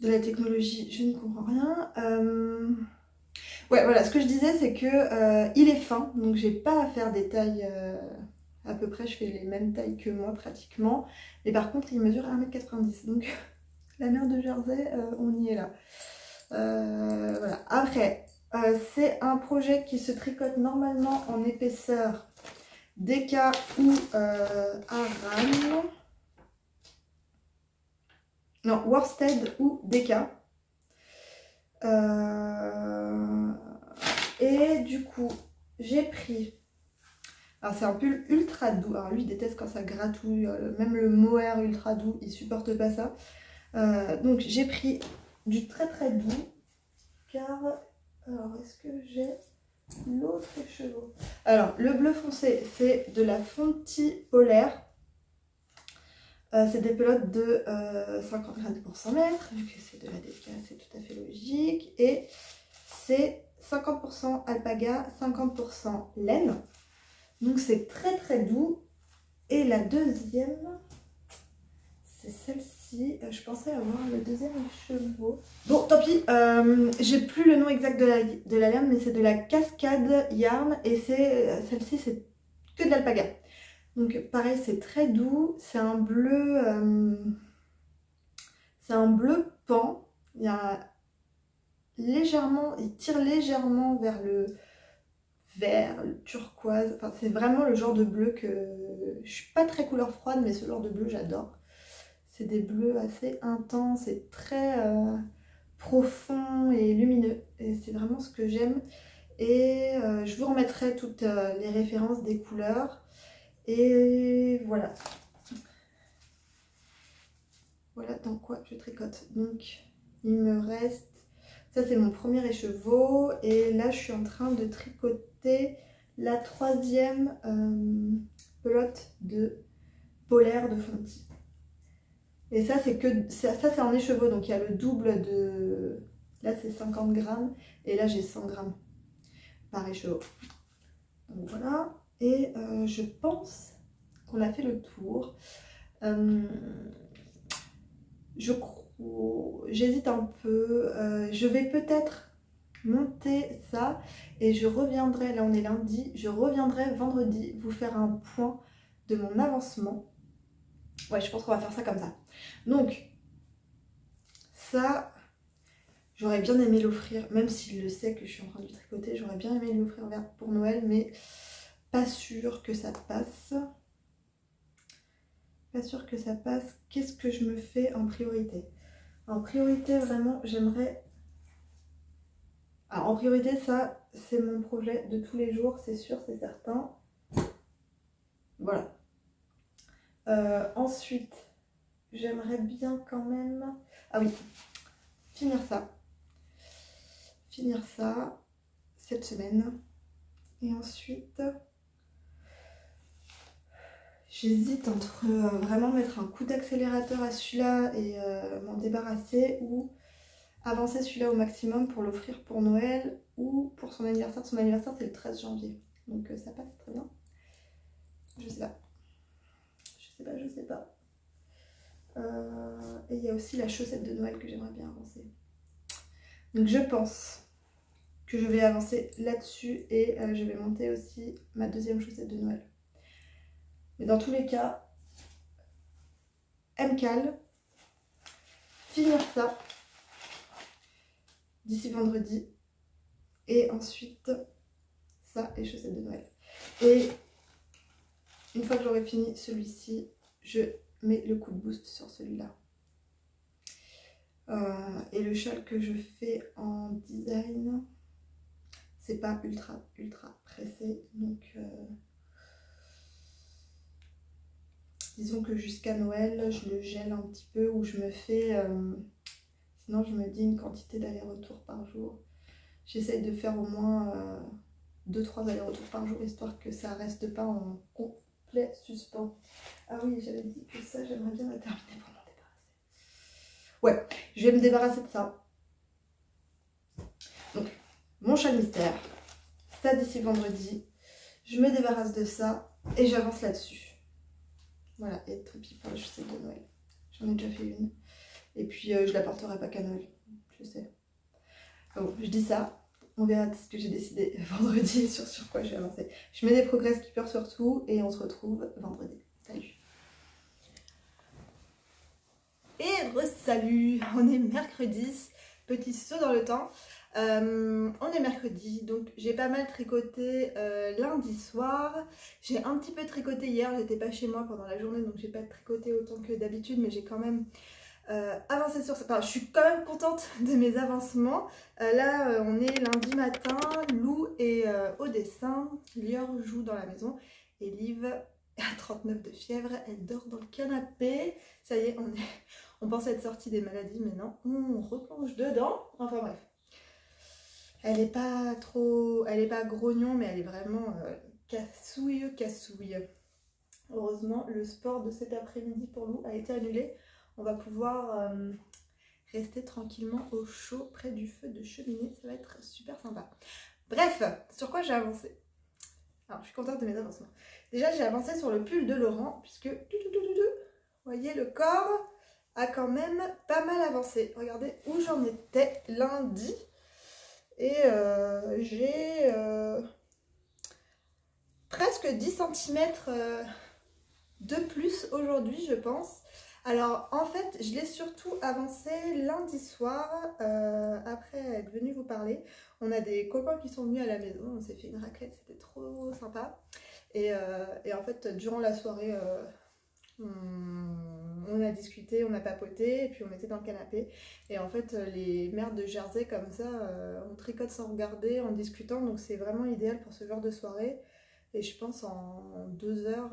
de la technologie, je ne comprends rien. Ouais voilà, ce que je disais c'est que il est fin, donc j'ai pas à faire des tailles à peu près, je fais les mêmes tailles que moi pratiquement. Mais par contre il mesure 1,90 m, donc la mer de Jersey, on y est là. Voilà, après... c'est un projet qui se tricote normalement en épaisseur DK ou Aran. Non, Worsted ou DK. Et du coup, j'ai pris... Alors c'est un pull ultra doux. Alors lui il déteste quand ça gratouille. Même le mohair ultra doux, il supporte pas ça. Donc j'ai pris du très très doux. Car... Alors, est-ce que j'ai l'autre écheveau? Alors, le bleu foncé, c'est de la Fonty polaire. C'est des pelotes de 50 grammes pour 100 mètres, vu que c'est de la DK, c'est tout à fait logique. Et c'est 50% alpaga, 50% laine. Donc c'est très très doux. Et la deuxième, c'est celle-ci. Je pensais avoir le deuxième chevaux. Bon, tant pis, j'ai plus le nom exact de la laine, mais c'est de la Cascade Yarn. Et celle-ci, c'est que de l'alpaga. Donc pareil, c'est très doux, c'est un bleu pan. Il y a légèrement, il tire légèrement vers le vert, le turquoise. Enfin, c'est vraiment le genre de bleu que je suis pas très couleur froide, mais ce genre de bleu j'adore. C'est des bleus assez intenses et très profonds et lumineux. Et c'est vraiment ce que j'aime. Et je vous remettrai toutes les références des couleurs. Et voilà. Voilà dans quoi je tricote. Donc il me reste, ça c'est mon premier écheveau, et là je suis en train de tricoter la troisième pelote de polaire de Fonty. Et ça c'est que ça c'est en écheveau, donc il y a le double de, là c'est 50 grammes et là j'ai 100 grammes par écheveau. Donc voilà, et je pense qu'on a fait le tour. J'hésite un peu, je vais peut-être monter ça et je reviendrai, là on est lundi, je reviendrai vendredi vous faire un point de mon avancement. Ouais, je pense qu'on va faire ça comme ça. Donc ça, j'aurais bien aimé l'offrir, même s'il le sait que je suis en train de le tricoter, j'aurais bien aimé l'offrir pour Noël, mais pas sûr que ça passe. Pas sûr que ça passe. Qu'est-ce que je me fais en priorité? En priorité, vraiment, j'aimerais... Alors, en priorité, ça, c'est mon projet de tous les jours, c'est sûr, c'est certain. Voilà. Ensuite, j'aimerais bien quand même... Ah oui, finir ça. Finir ça cette semaine. Et ensuite... J'hésite entre vraiment mettre un coup d'accélérateur à celui-là et m'en débarrasser, ou avancer celui-là au maximum pour l'offrir pour Noël ou pour son anniversaire. Son anniversaire c'est le 13 janvier, donc ça passe très bien. Je sais pas. Je sais pas. Et il y a aussi la chaussette de Noël que j'aimerais bien avancer. Donc je pense que je vais avancer là-dessus et je vais monter aussi ma deuxième chaussette de Noël. Mais dans tous les cas, MCAL, finir ça d'ici vendredi, et ensuite ça et chaussettes de Noël. Et une fois que j'aurai fini celui-ci, je mets le coup de boost sur celui-là. Et le châle que je fais en design, c'est pas ultra pressé, donc disons que jusqu'à Noël je le gèle un petit peu, ou je me fais sinon je me dis une quantité d'aller-retour par jour. J'essaye de faire au moins 2-3 allers-retours par jour, histoire que ça reste pas en complet suspens. Ah oui, j'avais dit que ça j'aimerais bien la terminer pour m'en débarrasser. Ouais, je vais me débarrasser de ça. Donc mon châle mystère, ça d'ici vendredi, je me débarrasse de ça et j'avance là-dessus. Voilà, et tant pis pour les chaussettes de Noël. J'en ai déjà fait une. Et puis je la porterai pas qu'à Noël, je sais. Bon, je dis ça, on verra ce que j'ai décidé vendredi sur quoi je vais avancer. Je mets des progress keepers surtout et on se retrouve vendredi. Salut! Et re-salut! On est mercredi, petit saut dans le temps. On est mercredi, donc j'ai pas mal tricoté lundi soir. J'ai un petit peu tricoté hier, j'étais pas chez moi pendant la journée, donc j'ai pas tricoté autant que d'habitude, mais j'ai quand même avancé sur ça. Enfin, je suis quand même contente de mes avancements. Là, on est lundi matin, Lou est au dessin, Lior joue dans la maison et Liv a 39 de fièvre, elle dort dans le canapé. Ça y est, on pensait être sorti des maladies, mais non, on replonge dedans. Enfin bref. Elle est pas trop, elle est pas grognon, mais elle est vraiment cassouille. Heureusement, le sport de cet après-midi pour Lou a été annulé. On va pouvoir rester tranquillement au chaud près du feu de cheminée. Ça va être super sympa. Bref, sur quoi j'ai avancé? Alors, je suis contente de mes avancements. Déjà, j'ai avancé sur le pull de Laurent, puisque, vous voyez, le corps a quand même pas mal avancé. Regardez où j'en étais lundi. Et j'ai presque 10 cm de plus aujourd'hui, je pense. Alors, en fait, je l'ai surtout avancé lundi soir, après être venue vous parler. On a des copains qui sont venus à la maison, on s'est fait une raclette, c'était trop sympa. Et en fait, durant la soirée, on a discuté, on a papoté, et puis on était dans le canapé. Et en fait, les mères de Jersey, comme ça, on tricote sans regarder, en discutant, donc c'est vraiment idéal pour ce genre de soirée. Et je pense en 2 heures,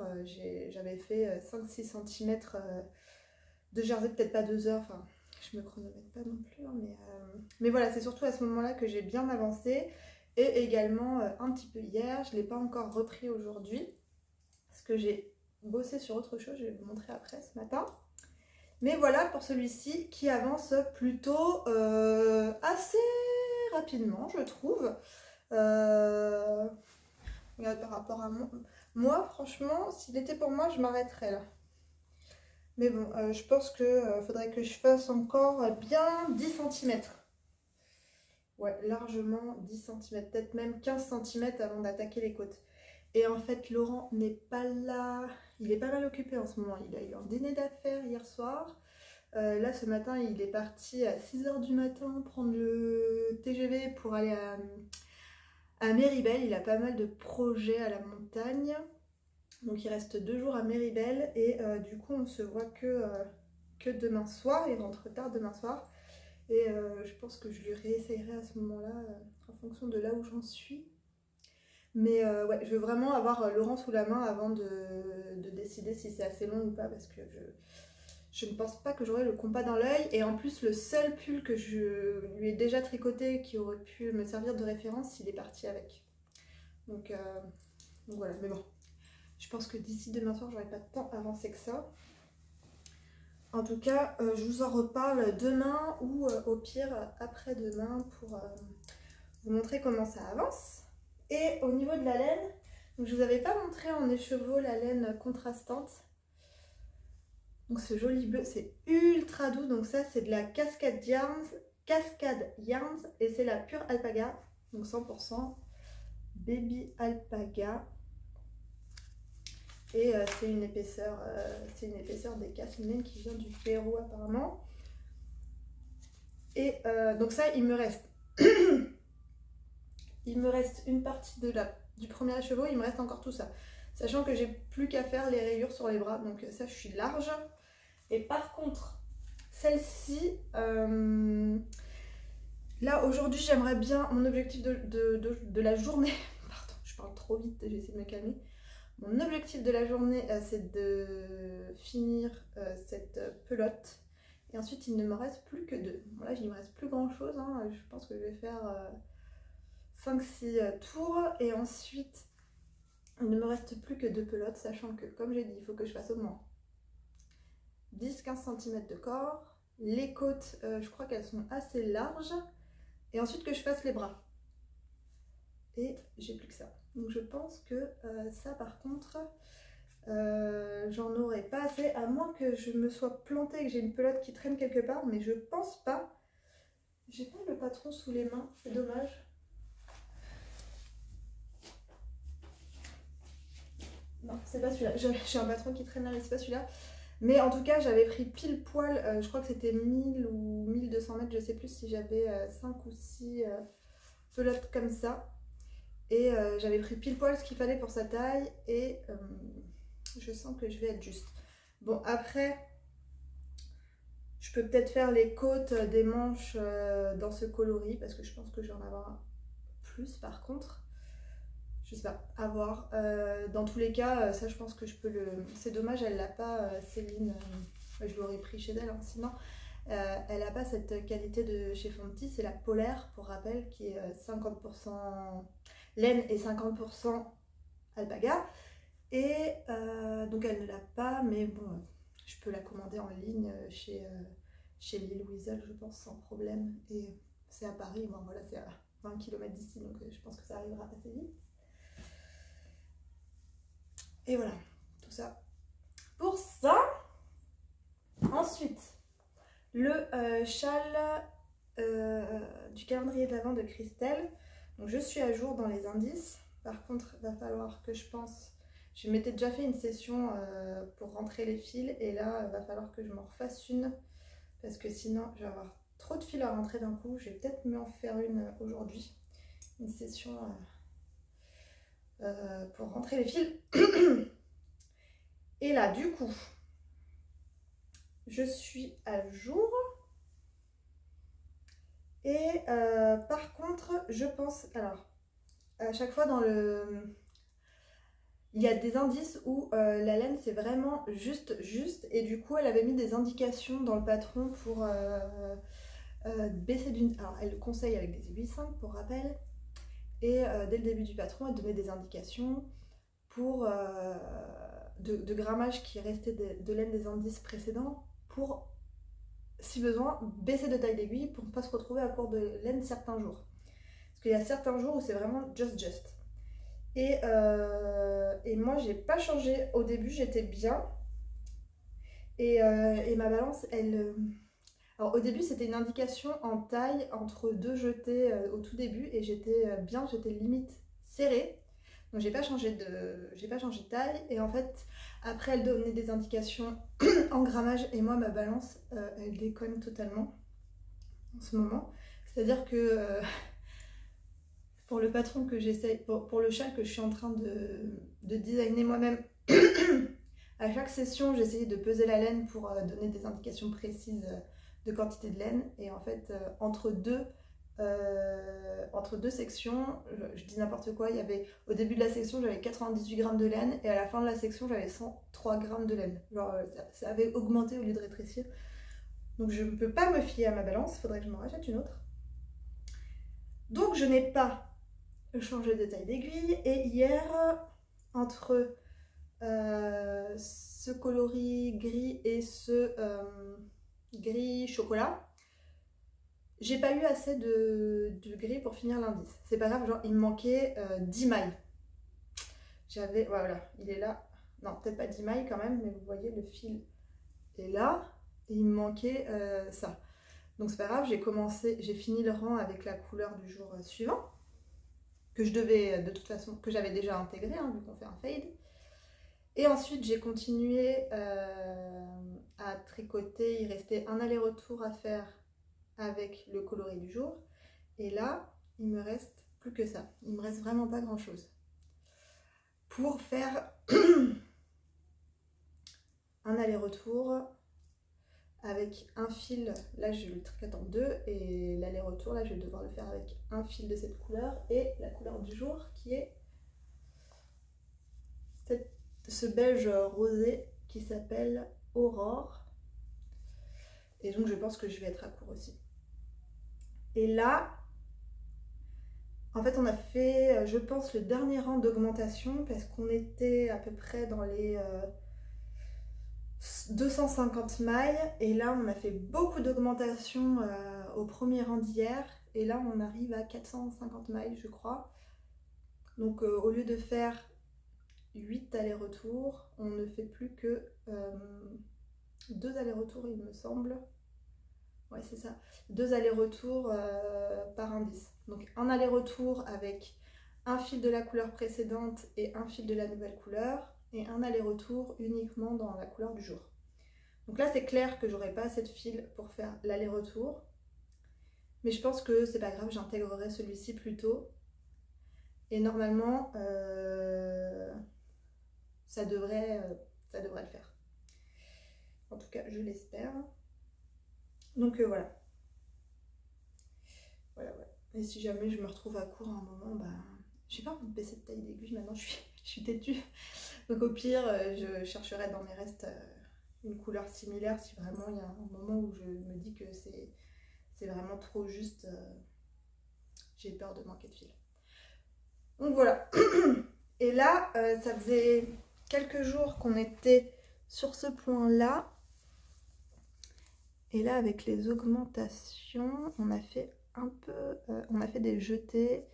j'avais fait 5-6 cm de Jersey, peut-être pas 2 heures, enfin je me chronomètre pas non plus, hein, mais voilà, c'est surtout à ce moment-là que j'ai bien avancé. Et également un petit peu hier, je ne l'ai pas encore repris aujourd'hui, parce que j'ai bossé sur autre chose, je vais vous montrer après ce matin. Mais voilà pour celui-ci qui avance plutôt assez rapidement, je trouve. Regarde, par rapport à moi, franchement, s'il était pour moi, je m'arrêterais là. Mais bon, je pense qu'il faudrait que je fasse encore bien 10 cm. Ouais, largement 10 cm, peut-être même 15 cm avant d'attaquer les côtes. Et en fait, Laurent n'est pas là. Il est pas mal occupé en ce moment. Il a eu un dîner d'affaires hier soir. Là, ce matin, il est parti à 6 h du matin prendre le TGV pour aller à Méribel. Il a pas mal de projets à la montagne. Donc il reste 2 jours à Méribel et du coup on se voit que demain soir. Il rentre tard demain soir et je pense que je lui réessayerai à ce moment-là en fonction de là où j'en suis. Mais ouais, je veux vraiment avoir Laurent sous la main avant de décider si c'est assez long ou pas, parce que je ne pense pas que j'aurai le compas dans l'œil. Et en plus, le seul pull que je lui ai déjà tricoté qui aurait pu me servir de référence, il est parti avec. Donc voilà, mais bon. Je pense que d'ici demain soir, j'aurai pas tant avancé que ça. En tout cas, je vous en reparle demain ou au pire après-demain pour vous montrer comment ça avance. Et au niveau de la laine, donc je vous avais pas montré en écheveau la laine contrastante. Donc ce joli bleu, c'est ultra doux. Donc ça, c'est de la Cascade Yarns et c'est la pure alpaga. Donc 100% baby alpaga. Et c'est une épaisseur d'écasse, une laine qui vient du Pérou apparemment. Et donc ça, il me reste une partie du premier écheveau, il me reste encore tout ça. Sachant que j'ai plus qu'à faire les rayures sur les bras, donc ça je suis large. Et par contre, celle-ci, là aujourd'hui j'aimerais bien, mon objectif de la journée, pardon, je parle trop vite, j'ai essayé de me calmer. Mon objectif de la journée, c'est de finir cette pelote. Et ensuite, il ne me reste plus que 2. Bon, là, il ne me reste plus grand chose, hein. Je pense que je vais faire 5-6 tours. Et ensuite, il ne me reste plus que 2 pelotes, sachant que, comme j'ai dit, il faut que je fasse au moins 10-15 cm de corps. Les côtes, je crois qu'elles sont assez larges. Et ensuite, que je fasse les bras. Et j'ai plus que ça. Donc je pense que ça par contre, j'en aurai pas assez, à moins que je me sois plantée et que j'ai une pelote qui traîne quelque part, mais je pense pas. J'ai pas le patron sous les mains, c'est dommage. Non, c'est pas celui-là. J'ai un patron qui traîne là, mais c'est pas celui-là. Mais en tout cas, j'avais pris pile poil, je crois que c'était 1000 ou 1200 mètres, je sais plus si j'avais 5 ou 6 pelotes comme ça. Et j'avais pris pile poil ce qu'il fallait pour sa taille et je sens que je vais être juste. Bon, après, je peux peut-être faire les côtes des manches dans ce coloris parce que je pense que je vais en avoir plus par contre. Je sais pas, à voir. Dans tous les cas, ça je pense que je peux le... C'est dommage, elle l'a pas, Céline. Je l'aurais pris chez elle, hein, sinon. Elle n'a pas cette qualité de chez Fonty, c'est la polaire pour rappel qui est 50% laine et 50% alpaga. Et donc elle ne l'a pas, mais bon, je peux la commander en ligne chez Lille Weasel, je pense, sans problème. Et c'est à Paris, bon voilà, c'est à 20 km d'ici, donc je pense que ça arrivera assez vite. Et voilà, tout ça pour ça. Ensuite, le châle du calendrier d'Avent de Christelle. Donc je suis à jour dans les indices. Par contre, il va falloir que je pense... Je m'étais déjà fait une session pour rentrer les fils et là, il va falloir que je m'en refasse une parce que sinon, je vais avoir trop de fils à rentrer d'un coup. Je vais peut-être m'en faire une aujourd'hui. Une session pour rentrer les fils. Et là, du coup, je suis à jour. Et par contre, je pense... Alors, à chaque fois dans le... Il y a des indices où la laine c'est vraiment juste. Et du coup, elle avait mis des indications dans le patron pour baisser d'une... Alors, elle le conseille avec des aiguilles 5 pour rappel. Et dès le début du patron, elle donnait des indications pour de grammage qui restait de laine des indices précédents pour, si besoin, baisser de taille d'aiguille pour ne pas se retrouver à court de laine certains jours. Parce qu'il y a certains jours où c'est vraiment just. Et moi, j'ai pas changé. Au début, j'étais bien. Et ma balance, elle... Alors, au début, c'était une indication en taille entre deux jetés au tout début. Et j'étais bien, j'étais limite serrée. Donc, j'ai pas changé de taille. Et en fait, après, elle donnait des indications en grammage. Et moi, ma balance, elle déconne totalement en ce moment. C'est-à-dire que... pour le patron que j'essaye, pour le châle que je suis en train de designer moi-même, à chaque session, j'essayais de peser la laine pour donner des indications précises de quantité de laine. Et en fait, entre deux sections, je dis n'importe quoi, il y avait, au début de la section, j'avais 98 grammes de laine et à la fin de la section, j'avais 103 grammes de laine. Genre, ça avait augmenté au lieu de rétrécir. Donc, je ne peux pas me fier à ma balance, il faudrait que je m'en rachète une autre. Donc, je n'ai pas changer de taille d'aiguille. Et hier, entre ce coloris gris et ce gris chocolat, j'ai pas eu assez de gris pour finir l'indice. C'est pas grave, genre il me manquait 10 mailles. J'avais, voilà, il est là. Non, peut-être pas 10 mailles quand même, mais vous voyez le fil est là. Et il me manquait ça. Donc c'est pas grave, j'ai fini le rang avec la couleur du jour suivant. Que je devais, de toute façon, que j'avais déjà intégré, hein, vu qu'on fait un fade. Et ensuite, j'ai continué à tricoter. Il restait un aller-retour à faire avec le coloris du jour. Et là, il me reste plus que ça. Il me reste vraiment pas grand-chose. Pour faire un aller-retour avec un fil, là je le tricote en deux, et l'aller-retour, là je vais devoir le faire avec un fil de cette couleur et la couleur du jour qui est ce beige rosé qui s'appelle Aurore. Et donc je pense que je vais être à court aussi. Et là, en fait on a fait, je pense, le dernier rang d'augmentation parce qu'on était à peu près dans les 250 mailles et là on a fait beaucoup d'augmentation au premier rang d'hier et là on arrive à 450 mailles je crois. Donc au lieu de faire 8 allers-retours, on ne fait plus que 2 allers-retours il me semble. Ouais c'est ça, 2 allers-retours par indice. Donc un aller-retour avec un fil de la couleur précédente et un fil de la nouvelle couleur. Et un aller-retour uniquement dans la couleur du jour. Donc là c'est clair que j'aurai pas assez de fil pour faire l'aller-retour, mais je pense que c'est pas grave, j'intégrerai celui-ci plus tôt et normalement ça devrait le faire. En tout cas je l'espère. Donc voilà. Et si jamais je me retrouve à court à un moment, bah j'ai pas envie de baisser de taille d'aiguille maintenant, je suis têtue. Donc au pire, je chercherai dans mes restes une couleur similaire si vraiment il y a un moment où je me dis que c'est vraiment trop juste, j'ai peur de manquer de fil. Donc voilà. Et là, ça faisait quelques jours qu'on était sur ce point-là. Et là, avec les augmentations, on a fait un peu, on a fait des jetés.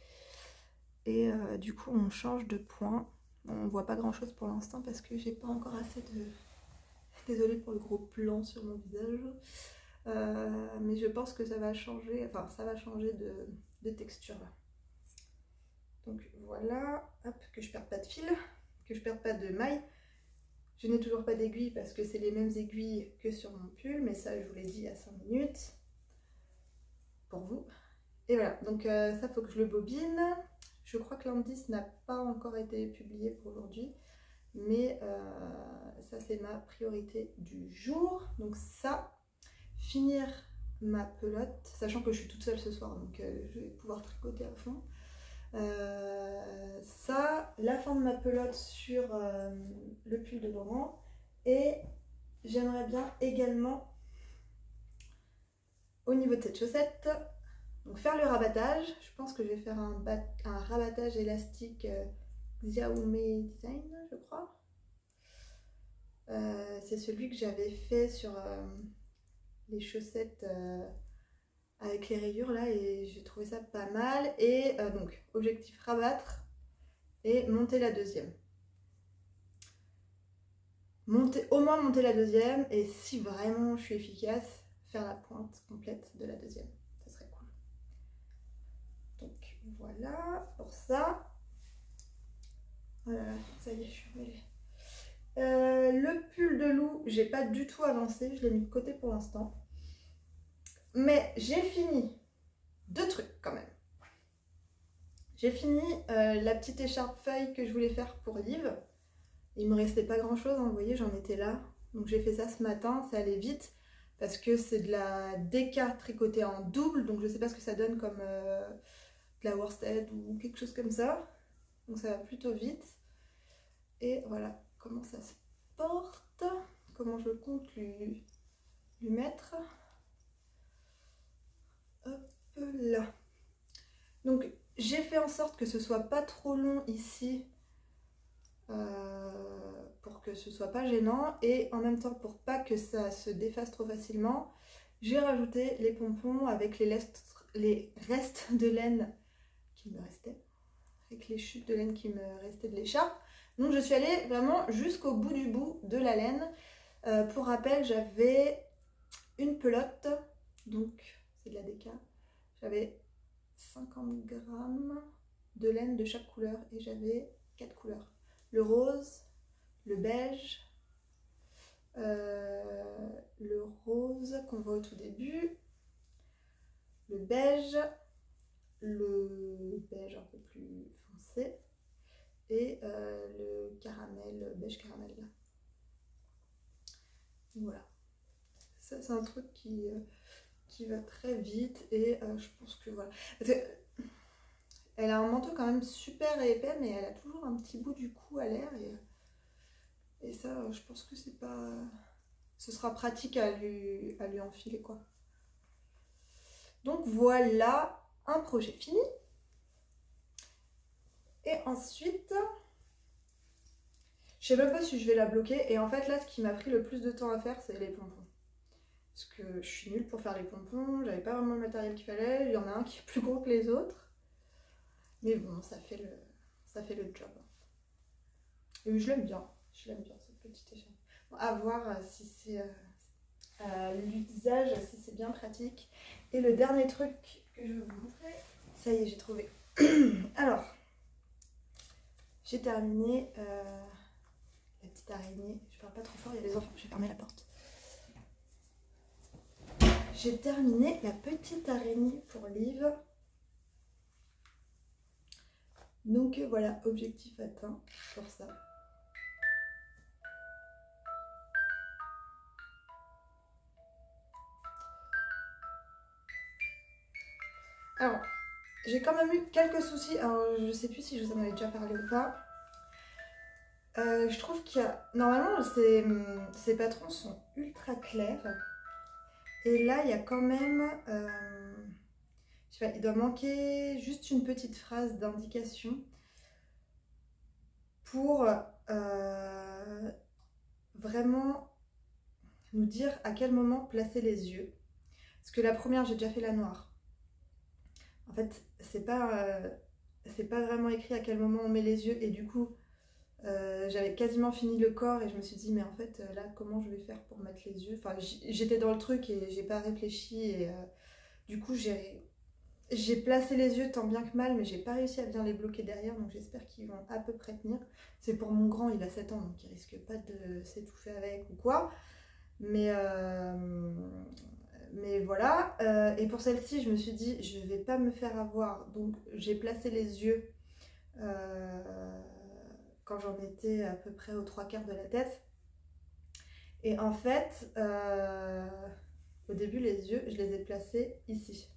Et du coup, on change de point. On voit pas grand-chose pour l'instant parce que j'ai pas encore assez de... Désolée pour le gros plan sur mon visage. Mais je pense que ça va changer, enfin ça va changer de texture là. Donc voilà, hop, que je perde pas de fil, que je perde pas de maille. Je n'ai toujours pas d'aiguille parce que c'est les mêmes aiguilles que sur mon pull, mais ça je vous l'ai dit il y a 5 minutes pour vous. Et voilà, donc ça faut que je le bobine. Je crois que l'indice n'a pas encore été publié pour aujourd'hui, mais ça c'est ma priorité du jour. Donc ça, finir ma pelote, sachant que je suis toute seule ce soir, donc je vais pouvoir tricoter à fond. Ça, la fin de ma pelote sur le pull de Laurent, et j'aimerais bien également au niveau de cette chaussette, donc faire le rabattage. Je pense que je vais faire un rabattage élastique Xiaomi Design, je crois. C'est celui que j'avais fait sur les chaussettes avec les rayures là, et j'ai trouvé ça pas mal. Et donc objectif rabattre et monter la deuxième. Au moins monter la deuxième, et si vraiment je suis efficace, faire la pointe complète de la deuxième. Ça serait cool. Donc voilà pour ça. Voilà, ça y est, je suis mêlée. Le pull de Lou, j'ai pas du tout avancé, je l'ai mis de côté pour l'instant. Mais j'ai fini 2 trucs quand même. J'ai fini la petite écharpe feuille que je voulais faire pour Liv. Il me restait pas grand chose, hein, vous voyez, j'en étais là. Donc j'ai fait ça ce matin, ça allait vite parce que c'est de la DK tricotée en double. Donc je sais pas ce que ça donne comme de la worsted ou quelque chose comme ça. Donc ça va plutôt vite. Et voilà comment ça se porte, comment je compte lui mettre. Hop là. Donc j'ai fait en sorte que ce soit pas trop long ici pour que ce soit pas gênant, et en même temps pour pas que ça se défasse trop facilement, j'ai rajouté les pompons avec les restes de laine qui me restaient, avec les chutes de laine qui me restaient de l'écharpe. Donc je suis allée vraiment jusqu'au bout du bout de la laine. Pour rappel, j'avais une pelote, donc c'est de la DK, j'avais 50 grammes de laine de chaque couleur et j'avais 4 couleurs. Le rose, le beige, le rose qu'on voit au tout début, le beige un peu plus foncé, et le caramel, beige caramel là. Voilà, ça c'est un truc qui va très vite, et je pense que voilà. Parce que, elle a un manteau quand même super épais, mais elle a toujours un petit bout du cou à l'air, et ça, je pense que c'est pas... Ce sera pratique à lui enfiler, quoi. Donc voilà, un projet fini. Et ensuite, je sais même pas si je vais la bloquer. Et en fait, là, ce qui m'a pris le plus de temps à faire, c'est les pompons. Parce que je suis nulle pour faire les pompons, j'avais pas vraiment le matériel qu'il fallait. Il y en a un qui est plus gros que les autres. Mais bon, ça fait le job. Et je l'aime bien. Je l'aime bien, cette petite échelle. Bon, à voir si c'est l'usage, si c'est bien pratique. Et le dernier truc que je vais vous montrer, ça y est, j'ai trouvé. Alors, j'ai terminé la petite araignée. Je parle pas trop fort, il y a les enfants, j'ai fermé la porte. J'ai terminé la petite araignée pour Liv. Donc voilà, objectif atteint pour ça. Alors, j'ai quand même eu quelques soucis. Alors, je sais plus si je vous en avais déjà parlé ou pas. Je trouve qu'il y a... Normalement, ces patrons sont ultra clairs. Et là, il y a quand même... je sais pas, il doit manquer juste une petite phrase d'indication pour vraiment nous dire à quel moment placer les yeux. Parce que la première, j'ai déjà fait la noire. En fait, c'est pas vraiment écrit à quel moment on met les yeux. Et du coup, j'avais quasiment fini le corps et je me suis dit, mais en fait, là, comment je vais faire pour mettre les yeux? Enfin, j'étais dans le truc et j'ai pas réfléchi. Et du coup, j'ai placé les yeux tant bien que mal, mais j'ai pas réussi à bien les bloquer derrière. Donc j'espère qu'ils vont à peu près tenir. C'est pour mon grand, il a 7 ans, donc il risque pas de s'étouffer avec ou quoi. Mais voilà, et pour celle-ci, je me suis dit, je vais pas me faire avoir. Donc j'ai placé les yeux quand j'en étais à peu près aux 3/4 de la tête. Et en fait, au début, les yeux, je les ai placés ici.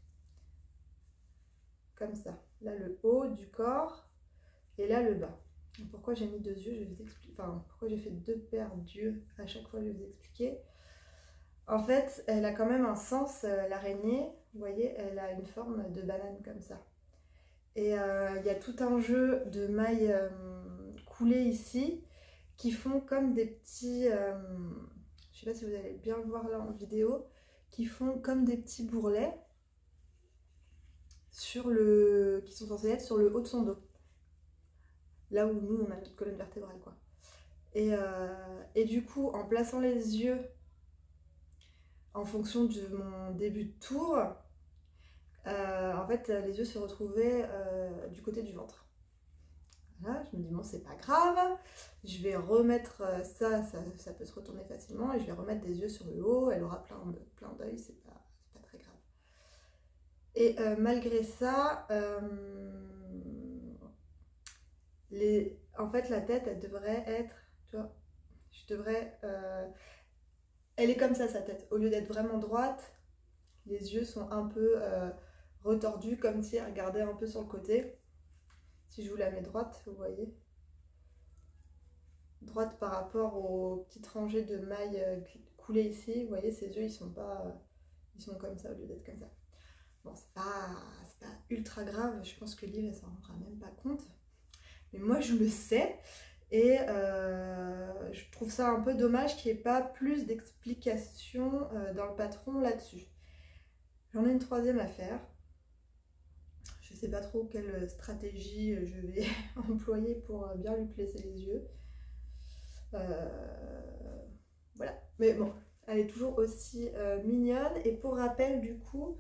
Comme ça. Là, le haut du corps et là, le bas. Donc, pourquoi j'ai mis 2 yeux, je vais vous expliquer. Enfin, pourquoi j'ai fait 2 paires d'yeux à chaque fois, je vais vous expliquer. En fait, elle a quand même un sens, l'araignée. Vous voyez, elle a une forme de banane comme ça. Et il y a tout un jeu de mailles coulées ici qui font comme des petits... je sais pas si vous allez bien le voir là en vidéo, qui font comme des petits bourrelets qui sont censés être sur le haut de son dos. Là où nous, on a notre colonne vertébrale, quoi. Et du coup, en plaçant les yeux en fonction de mon début de tour, en fait, les yeux se retrouvaient du côté du ventre. Là, je me dis, bon, c'est pas grave, je vais remettre ça peut se retourner facilement, et je vais remettre des yeux sur le haut, elle aura plein d'œils, c'est pas très grave. Et malgré ça, en fait, la tête, elle devrait être, tu vois, elle est comme ça, sa tête. Au lieu d'être vraiment droite, les yeux sont un peu retordus, comme si elle regardait un peu sur le côté. Si je vous la mets droite, vous voyez, droite par rapport aux petites rangées de mailles coulées ici, vous voyez, ses yeux, ils sont comme ça au lieu d'être comme ça. Bon, c'est pas ultra grave, je pense que Liv, elle s'en rendra même pas compte. Mais moi, je le sais, et je trouve ça un peu dommage qu'il n'y ait pas plus d'explications dans le patron là-dessus. J'en ai une troisième à faire. Je ne sais pas trop quelle stratégie je vais employer pour bien lui placer les yeux. Voilà. Mais bon, elle est toujours aussi mignonne. Et pour rappel, du coup,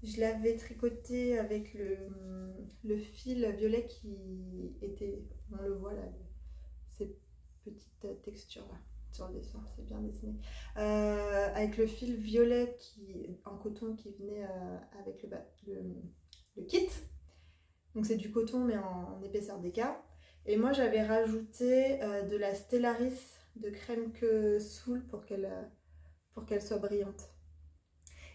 je l'avais tricoté avec le fil violet qui était... On le voit là, ces petites textures-là. Sur le dessin, c'est bien dessiné. Avec le fil violet en coton qui venait avec le kit. Donc c'est du coton mais en épaisseur d'écart. Et moi j'avais rajouté de la Stellaris de crème que Soul pour qu'elle soit brillante.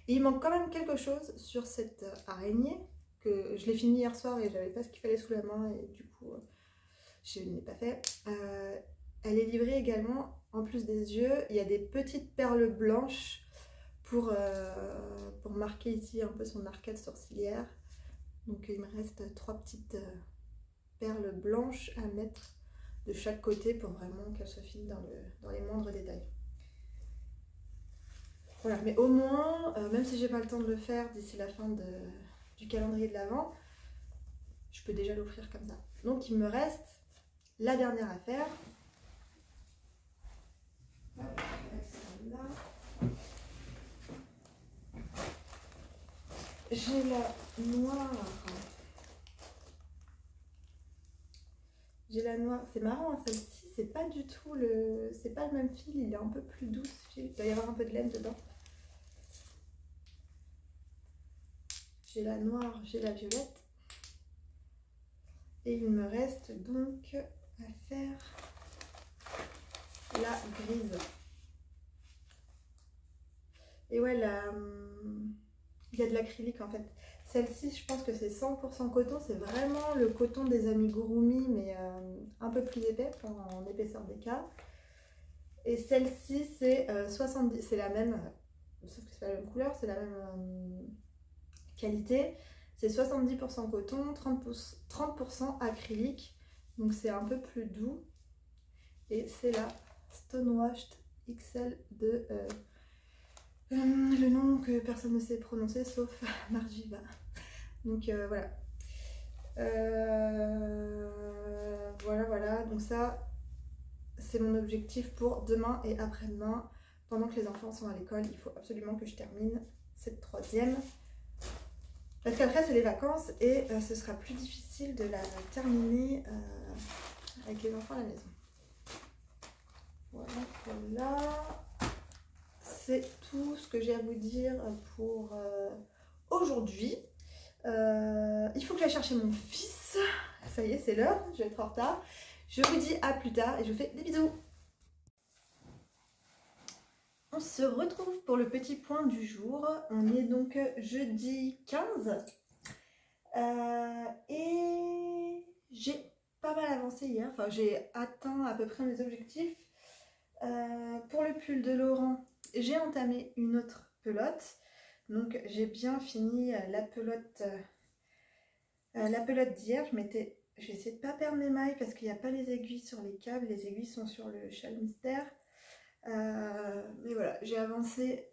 Et il manque quand même quelque chose sur cette araignée que je l'ai fini hier soir et j'avais pas ce qu'il fallait sous la main et du coup je ne l'ai pas fait. Elle est livrée également, en plus des yeux, il y a des petites perles blanches pour marquer ici un peu son arcade sourcilière. Donc il me reste 3 petites perles blanches à mettre de chaque côté pour vraiment qu'elles se filent dans les moindres détails. Voilà, mais au moins, même si j'ai pas le temps de le faire d'ici la fin du calendrier de l'Avent, je peux déjà l'offrir comme ça. Donc il me reste la dernière à faire. J'ai la noire. J'ai la noire. C'est marrant, hein, celle-ci, c'est pas du tout c'est pas le même fil, il est un peu plus doux ce fil. Il doit y avoir un peu de laine dedans. J'ai la noire, j'ai la violette. Et il me reste donc à faire la grise. Et ouais, il y a de l'acrylique en fait. Celle-ci, je pense que c'est 100% coton. C'est vraiment le coton des amigurumi, mais un peu plus épais, en épaisseur d'écart. Et celle-ci, c'est 70. C'est la même, sauf que c'est pas la même couleur, c'est la même qualité. C'est 70% coton, 30% acrylique. Donc c'est un peu plus doux. Et c'est la Stonewashed XL de le nom que personne ne sait prononcer sauf Margiva. Donc voilà. Voilà, donc ça c'est mon objectif pour demain et après-demain. Pendant que les enfants sont à l'école, il faut absolument que je termine cette troisième. Parce qu'après c'est les vacances et ce sera plus difficile de la terminer avec les enfants à la maison. Voilà. C'est tout ce que j'ai à vous dire pour aujourd'hui. Il faut que j'aille chercher mon fils. Ça y est, c'est l'heure, je vais être en retard. Je vous dis à plus tard et je vous fais des bisous. On se retrouve pour le petit point du jour. On est donc jeudi 15. Et j'ai pas mal avancé hier. Enfin, j'ai atteint à peu près mes objectifs. Pour le pull de Laurent, j'ai entamé une autre pelote. Donc j'ai bien fini la pelote d'hier. J'ai essayé de ne pas perdre mes mailles parce qu'il n'y a pas les aiguilles sur les câbles. Les aiguilles sont sur le châle mystère. Mais voilà, j'ai avancé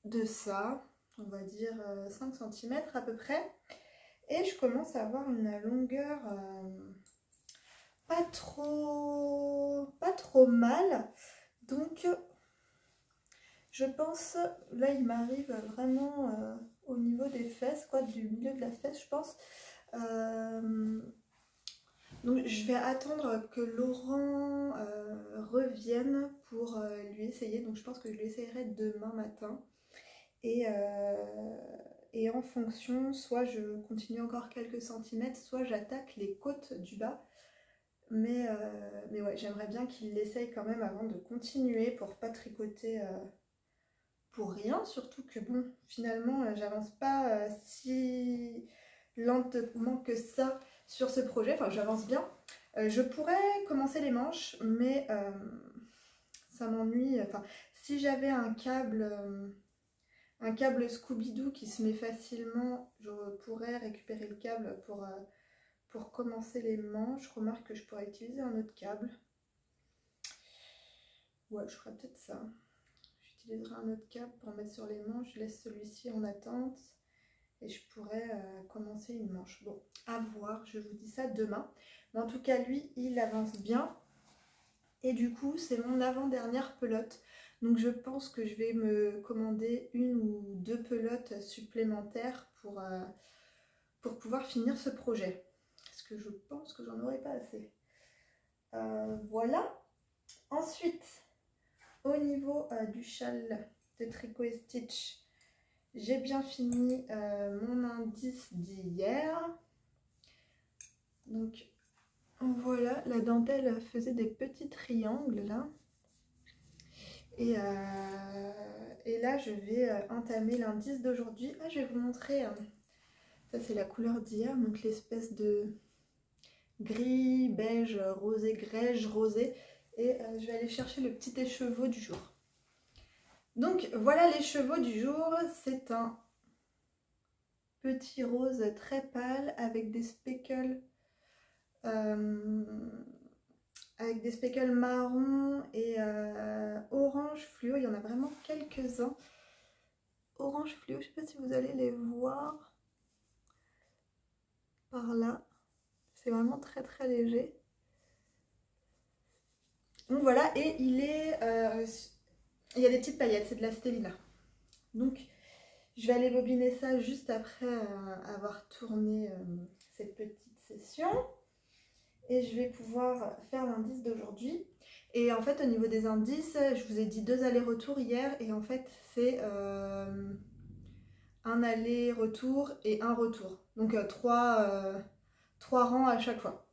de ça, on va dire 5 cm à peu près. Et je commence à avoir une longueur pas trop mal. Donc je pense, là il m'arrive vraiment au niveau des fesses, quoi, du milieu de la fesse je pense. Donc je vais attendre que Laurent revienne pour lui essayer. Donc je pense que je lui essayerai demain matin. Et en fonction, soit je continue encore quelques centimètres, soit j'attaque les côtes du bas. Mais ouais, j'aimerais bien qu'il l'essaye quand même avant de continuer pour pas tricoter pour rien. Surtout que bon, finalement, j'avance pas si lentement que ça sur ce projet. Enfin, j'avance bien. Je pourrais commencer les manches, mais ça m'ennuie. Enfin, si j'avais un câble Scooby-Doo qui se met facilement, je pourrais récupérer le câble pour commencer les manches. Je remarque que je pourrais utiliser un autre câble. Ouais, je ferai peut-être ça. J'utiliserai un autre câble pour mettre sur les manches. Je laisse celui-ci en attente et je pourrais commencer une manche. Bon, à voir, je vous dis ça demain. Mais en tout cas, lui, il avance bien. Et du coup, c'est mon avant-dernière pelote. Donc je pense que je vais me commander une ou deux pelotes supplémentaires pour pouvoir finir ce projet. Parce que je pense que j'en aurai pas assez. Voilà. Ensuite, au niveau du châle de Tricot et Stitch, j'ai bien fini mon indice d'hier. Donc voilà, la dentelle faisait des petits triangles là. Et là, je vais entamer l'indice d'aujourd'hui. Ah, je vais vous montrer. Ça, c'est la couleur d'hier. Donc, l'espèce de gris, beige, rosé, grège, rosé. Et je vais aller chercher le petit écheveau du jour. Donc, voilà l'écheveau du jour. C'est un petit rose très pâle avec des speckles. Marron et orange fluo. Il y en a vraiment quelques-uns. Orange fluo, je ne sais pas si vous allez les voir par là. C'est vraiment très très léger. Donc voilà, et il y a des petites paillettes, c'est de la stélina. Donc je vais aller bobiner ça juste après avoir tourné cette petite session. Et je vais pouvoir faire l'indice d'aujourd'hui. Et en fait, au niveau des indices, je vous ai dit 2 allers-retours hier. Et en fait, c'est un aller-retour et un retour. Donc 3 rangs à chaque fois.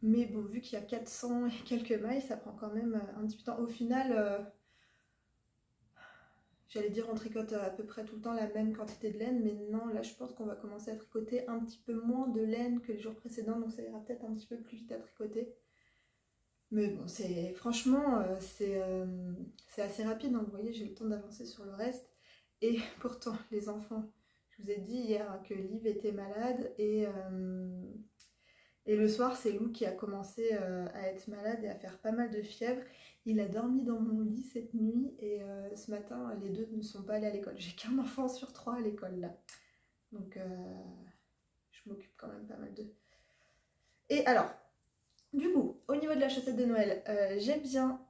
Mais bon, vu qu'il y a 400 et quelques mailles, ça prend quand même un petit peu de temps. Au final, j'allais dire on tricote à peu près tout le temps la même quantité de laine, mais non, là je pense qu'on va commencer à tricoter un petit peu moins de laine que les jours précédents, donc ça ira peut-être un petit peu plus vite à tricoter. Mais bon, franchement, c'est assez rapide, hein. Vous voyez, j'ai le temps d'avancer sur le reste. Et pourtant, les enfants, je vous ai dit hier que Liv était malade Et le soir, c'est Lou qui a commencé à être malade et à faire pas mal de fièvre. Il a dormi dans mon lit cette nuit et ce matin, les deux ne sont pas allés à l'école. J'ai qu'un enfant sur 3 à l'école là. Donc je m'occupe quand même pas mal d'eux. Et alors, du coup, au niveau de la chaussette de Noël, j'ai bien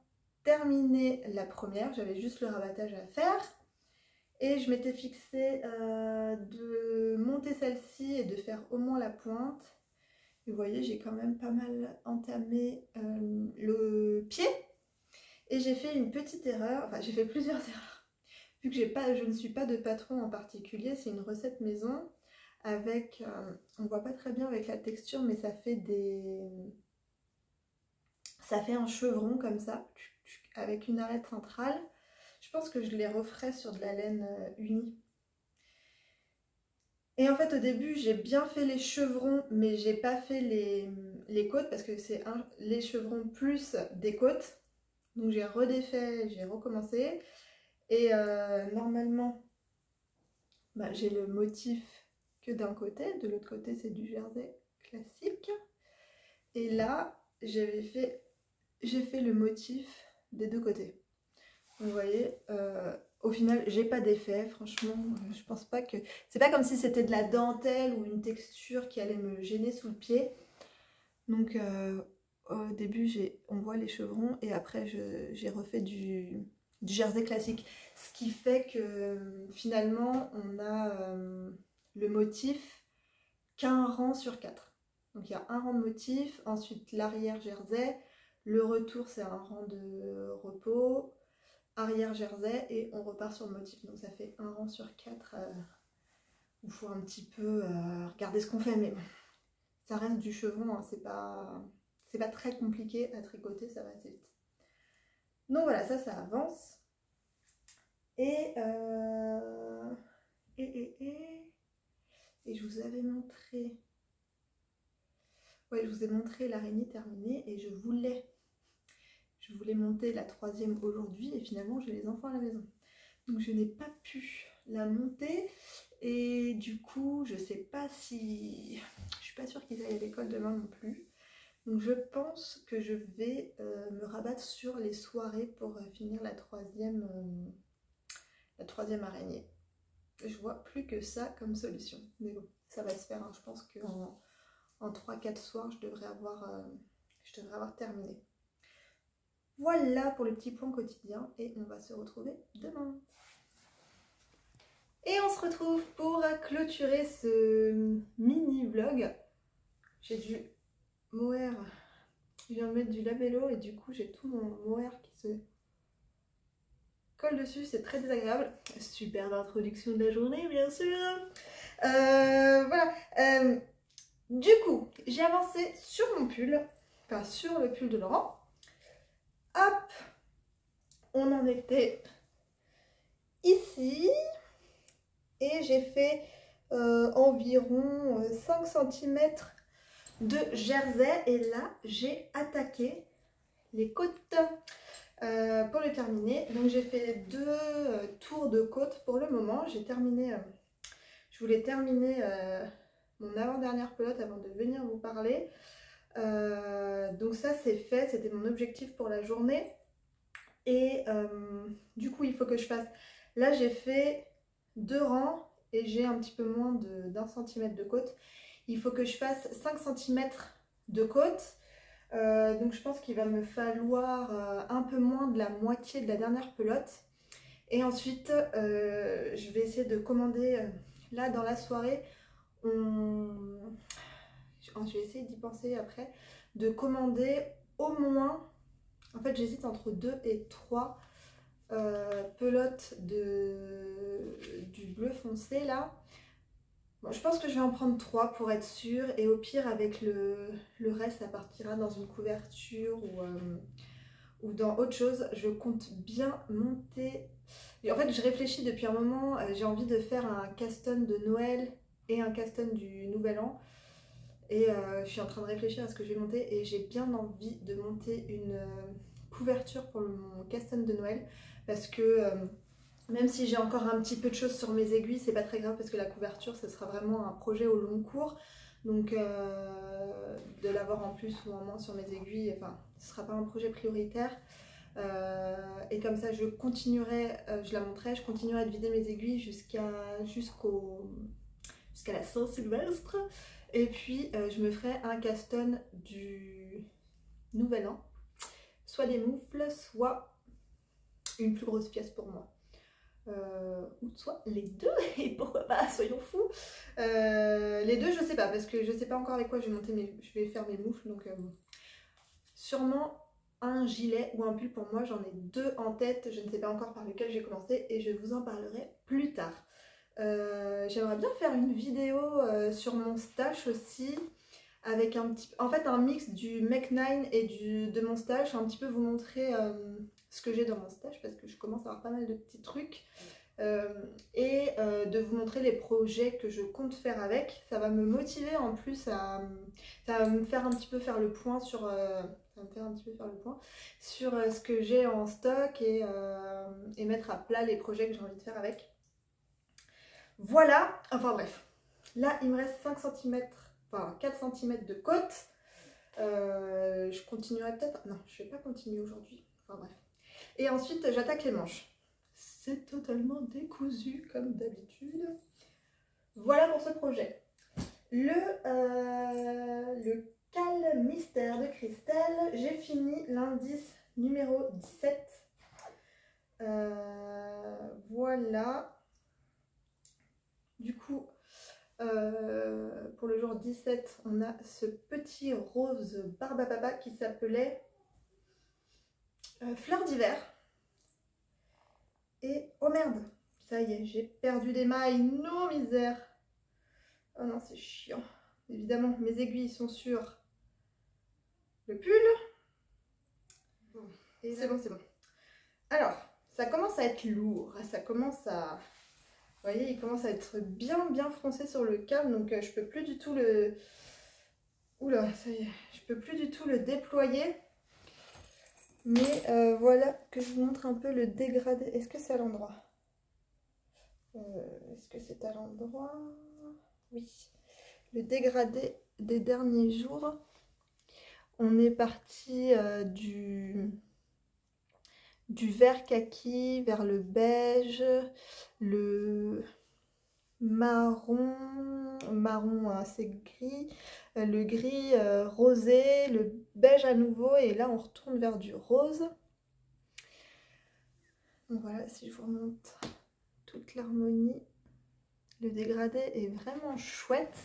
terminé la première. J'avais juste le rabattage à faire. Et je m'étais fixé de monter celle-ci et de faire au moins la pointe. Et vous voyez, j'ai quand même pas mal entamé le pied. Et j'ai fait une petite erreur, enfin j'ai fait plusieurs erreurs. Vu que je ne suis pas de patron en particulier, c'est une recette maison avec, on voit pas très bien avec la texture, mais ça fait un chevron comme ça, avec une arête centrale. Je pense que je les referai sur de la laine unie. Et en fait au début j'ai bien fait les chevrons, mais j'ai pas fait les côtes parce que c'est les chevrons plus des côtes. Donc j'ai redéfait, j'ai recommencé. Et normalement, j'ai le motif que d'un côté, de l'autre côté c'est du jersey classique. Et là, j'ai fait le motif des deux côtés. Donc, vous voyez, au final, j'ai pas d'effet, franchement, je pense pas que... C'est pas comme si c'était de la dentelle ou une texture qui allait me gêner sous le pied. Donc au début, on voit les chevrons et après j'ai refait du jersey classique. Ce qui fait que finalement, on a le motif qu'un rang sur 4. Donc il y a un rang de motif, ensuite l'arrière jersey, le retour c'est un rang de repos, arrière jersey et on repart sur le motif. Donc ça fait un rang sur 4 où il faut un petit peu regarder ce qu'on fait, mais ça reste du chevron, hein, c'est pas très compliqué à tricoter, ça va assez vite. Donc voilà, ça avance. Et je vous avais montré... Ouais, je vous ai montré l'araignée terminée et je voulais monter la 3e aujourd'hui et finalement j'ai les enfants à la maison. Donc je n'ai pas pu la monter et du coup je sais pas si... Je suis pas sûre qu'ils aillent à l'école demain non plus. Donc je pense que je vais me rabattre sur les soirées pour finir la 3e araignée. Je vois plus que ça comme solution. Mais bon, ça va se faire. Hein. Je pense qu'en 3-4 soirs, je devrais avoir terminé. Voilà pour le petit point quotidien et on va se retrouver demain. Et on se retrouve pour clôturer ce mini vlog. J'ai du mohair, je viens de mettre du labello et du coup j'ai tout mon mohair qui se colle dessus, c'est très désagréable. Superbe introduction de la journée bien sûr. Voilà. Du coup, j'ai avancé sur mon pull, enfin sur le pull de Laurent. Hop, on en était ici et j'ai fait environ 5 cm de jersey et là j'ai attaqué les côtes pour le terminer. Donc j'ai fait 2 tours de côte pour le moment. J'ai terminé, je voulais terminer mon avant-dernière pelote avant de venir vous parler. Donc ça c'est fait, c'était mon objectif pour la journée. Et du coup il faut que je fasse, là j'ai fait 2 rangs et j'ai un petit peu moins d'1 cm de côte. Il faut que je fasse 5 cm de côte. Donc je pense qu'il va me falloir un peu moins de la moitié de la dernière pelote. Et ensuite je vais essayer de commander, là dans la soirée, je vais essayer d'y penser après, de commander au moins, en fait j'hésite entre 2 et 3 pelotes du bleu foncé là. Bon, je pense que je vais en prendre 3 pour être sûre et au pire avec le reste ça partira dans une couverture ou dans autre chose. Je compte bien monter, et en fait je réfléchis depuis un moment, j'ai envie de faire un caston de Noël et un caston du Nouvel An et je suis en train de réfléchir à ce que je vais monter et j'ai bien envie de monter une couverture pour mon caston de Noël parce que même si j'ai encore un petit peu de choses sur mes aiguilles, c'est pas très grave parce que la couverture, ce sera vraiment un projet au long cours. Donc de l'avoir en plus ou en moins sur mes aiguilles, enfin ce sera pas un projet prioritaire. Et comme ça je continuerai, je la montrerai, je continuerai de vider mes aiguilles jusqu'à la Saint-Sylvestre. Et puis je me ferai un caston du Nouvel An, soit des moufles, soit une plus grosse pièce pour moi. Ou soit les deux, et pourquoi pas, soyons fous. Les deux, je sais pas, parce que je sais pas encore avec quoi je vais faire mes moufles, donc sûrement un gilet ou un pull pour moi, j'en ai deux en tête, je ne sais pas encore par lequel j'ai commencé et je vous en parlerai plus tard. J'aimerais bien faire une vidéo sur mon stash aussi, avec un mix du Make 9 et de mon stash, un petit peu vous montrer ce que j'ai dans mon stash parce que je commence à avoir pas mal de petits trucs et de vous montrer les projets que je compte faire avec. Ça va me motiver en plus ça va me faire un petit peu faire le point sur ce que j'ai en stock et mettre à plat les projets que j'ai envie de faire avec. Voilà, enfin bref, là il me reste 5 cm, enfin 4 cm de côte. Je continuerai peut-être, non je vais pas continuer aujourd'hui, enfin bref. Et ensuite j'attaque les manches. C'est totalement décousu comme d'habitude. Voilà pour ce projet. Le Cal Mystère de Christelle, j'ai fini l'indice numéro 17. Voilà. Du coup, pour le jour 17, on a ce petit rose Barbapapa qui s'appelait Fleur d'hiver. Et oh merde, ça y est, j'ai perdu des mailles, non misère. Oh non, c'est chiant. Évidemment, mes aiguilles sont sur le pull. Bon, c'est bon, c'est bon. Alors, ça commence à être lourd, ça commence à... Vous voyez, il commence à être bien froncé sur le câble, donc je peux plus du tout le... Oula, ça y est, je peux plus du tout le déployer. Mais voilà que je vous montre un peu le dégradé. Est-ce que c'est à l'endroit? Est-ce que c'est à l'endroit? Oui. Le dégradé des derniers jours. On est parti du vert kaki vers le beige, le marron assez gris, le gris rosé, le beige à nouveau, et là on retourne vers du rose. Donc voilà, si je vous remonte toute l'harmonie, le dégradé est vraiment chouette.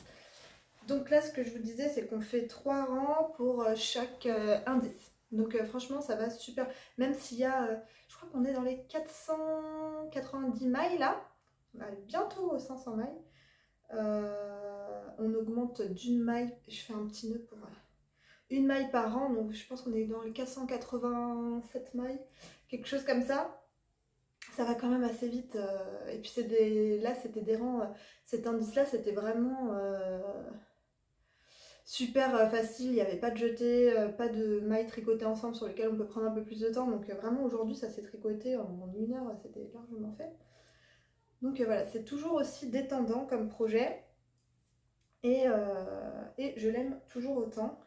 Donc là ce que je vous disais, c'est qu'on fait 3 rangs pour chaque indice. Donc franchement ça va super, même s'il y a, je crois qu'on est dans les 490 mailles là, on va bientôt aux 500 mailles. On augmente d'une maille, je fais un petit nœud pour une maille par an, donc je pense qu'on est dans les 487 mailles, quelque chose comme ça. Ça va quand même assez vite, et puis là c'était des rangs, cet indice là c'était vraiment super facile, il n'y avait pas de jeté, pas de mailles tricotées ensemble sur lesquelles on peut prendre un peu plus de temps, donc vraiment aujourd'hui ça s'est tricoté en 1 heure, c'était largement fait. Donc voilà, c'est toujours aussi détendant comme projet et je l'aime toujours autant.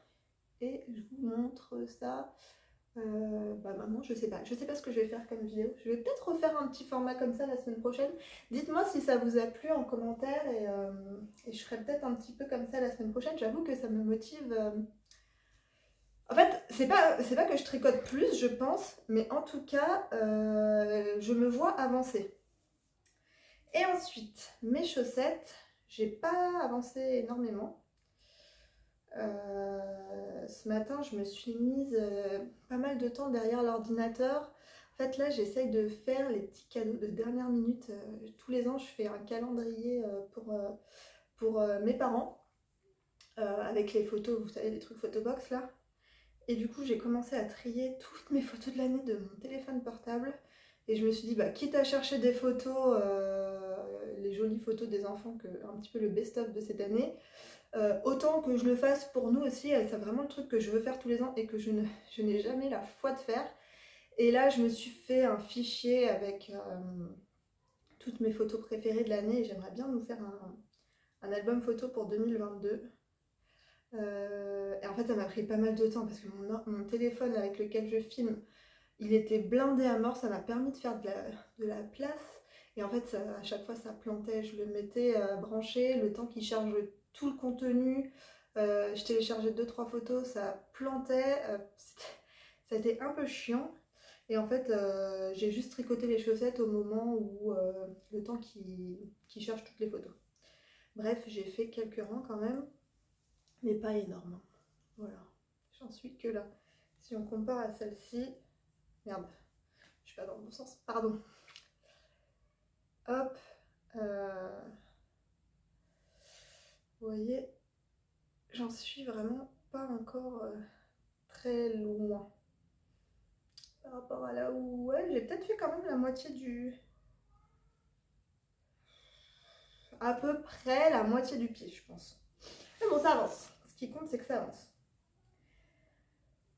Et je vous montre ça. Maintenant je sais pas ce que je vais faire comme vidéo. Je vais peut-être refaire un petit format comme ça la semaine prochaine. Dites-moi si ça vous a plu en commentaire et je ferai peut-être un petit peu comme ça la semaine prochaine. J'avoue que ça me motive. En fait, c'est pas que je tricote plus, je pense, mais en tout cas, je me vois avancer. Et ensuite, mes chaussettes, j'ai pas avancé énormément. Ce matin, je me suis mise pas mal de temps derrière l'ordinateur. En fait, là, j'essaye de faire les petits cadeaux de dernière minute. Tous les ans, je fais un calendrier pour mes parents avec les photos, vous savez, des trucs photobox là. Et du coup, j'ai commencé à trier toutes mes photos de l'année de mon téléphone portable. Et je me suis dit, bah, quitte à chercher des photos, les jolies photos des enfants, un petit peu le best-of de cette année, autant que je le fasse pour nous aussi. C'est vraiment le truc que je veux faire tous les ans et que je n'ai jamais la foi de faire. Et là, je me suis fait un fichier avec toutes mes photos préférées de l'année et j'aimerais bien nous faire un album photo pour 2022. Et en fait ça m'a pris pas mal de temps parce que mon téléphone avec lequel je filme, il était blindé à mort, ça m'a permis de faire de la place. Et en fait à chaque fois ça plantait, je le mettais branché, le temps qu'il charge tout le contenu, je téléchargeais 2-3 photos, ça plantait, ça a été un peu chiant. Et en fait, j'ai juste tricoté les chaussettes au moment où le temps qui cherche toutes les photos. Bref, j'ai fait quelques rangs quand même, mais pas énorme. Voilà, j'en suis que là. Si on compare à celle-ci, merde, je suis pas dans le bon sens, pardon. Hop, vous voyez, j'en suis vraiment pas encore très loin. Par rapport à là où, ouais, j'ai peut-être fait quand même la moitié du... À peu près la moitié du pied, je pense. Mais bon, ça avance. Ce qui compte, c'est que ça avance.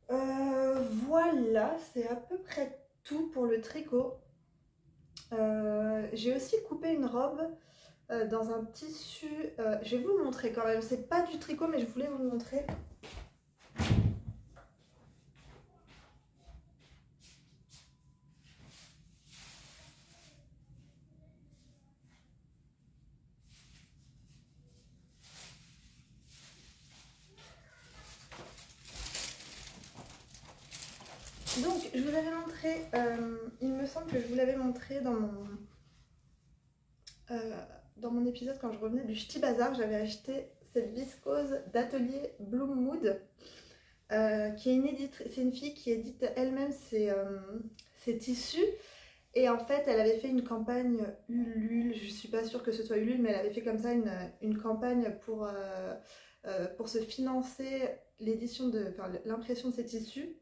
Voilà, c'est à peu près tout pour le tricot. J'ai aussi coupé une robe dans un tissu. Je vais vous le montrer quand même. C'est pas du tricot, mais je voulais vous le montrer. Donc, je vous avais montré, il me semble que je vous l'avais montré dans mon épisode quand je revenais du Ch'ti Bazar. J'avais acheté cette viscose d'atelier Bloom Mood, qui est une éditrice, c'est une fille qui édite elle-même ses tissus. Et en fait, elle avait fait une campagne Ulule, je suis pas sûre que ce soit Ulule, mais elle avait fait comme ça une campagne pour se financer l'édition enfin, l'impression de ses tissus.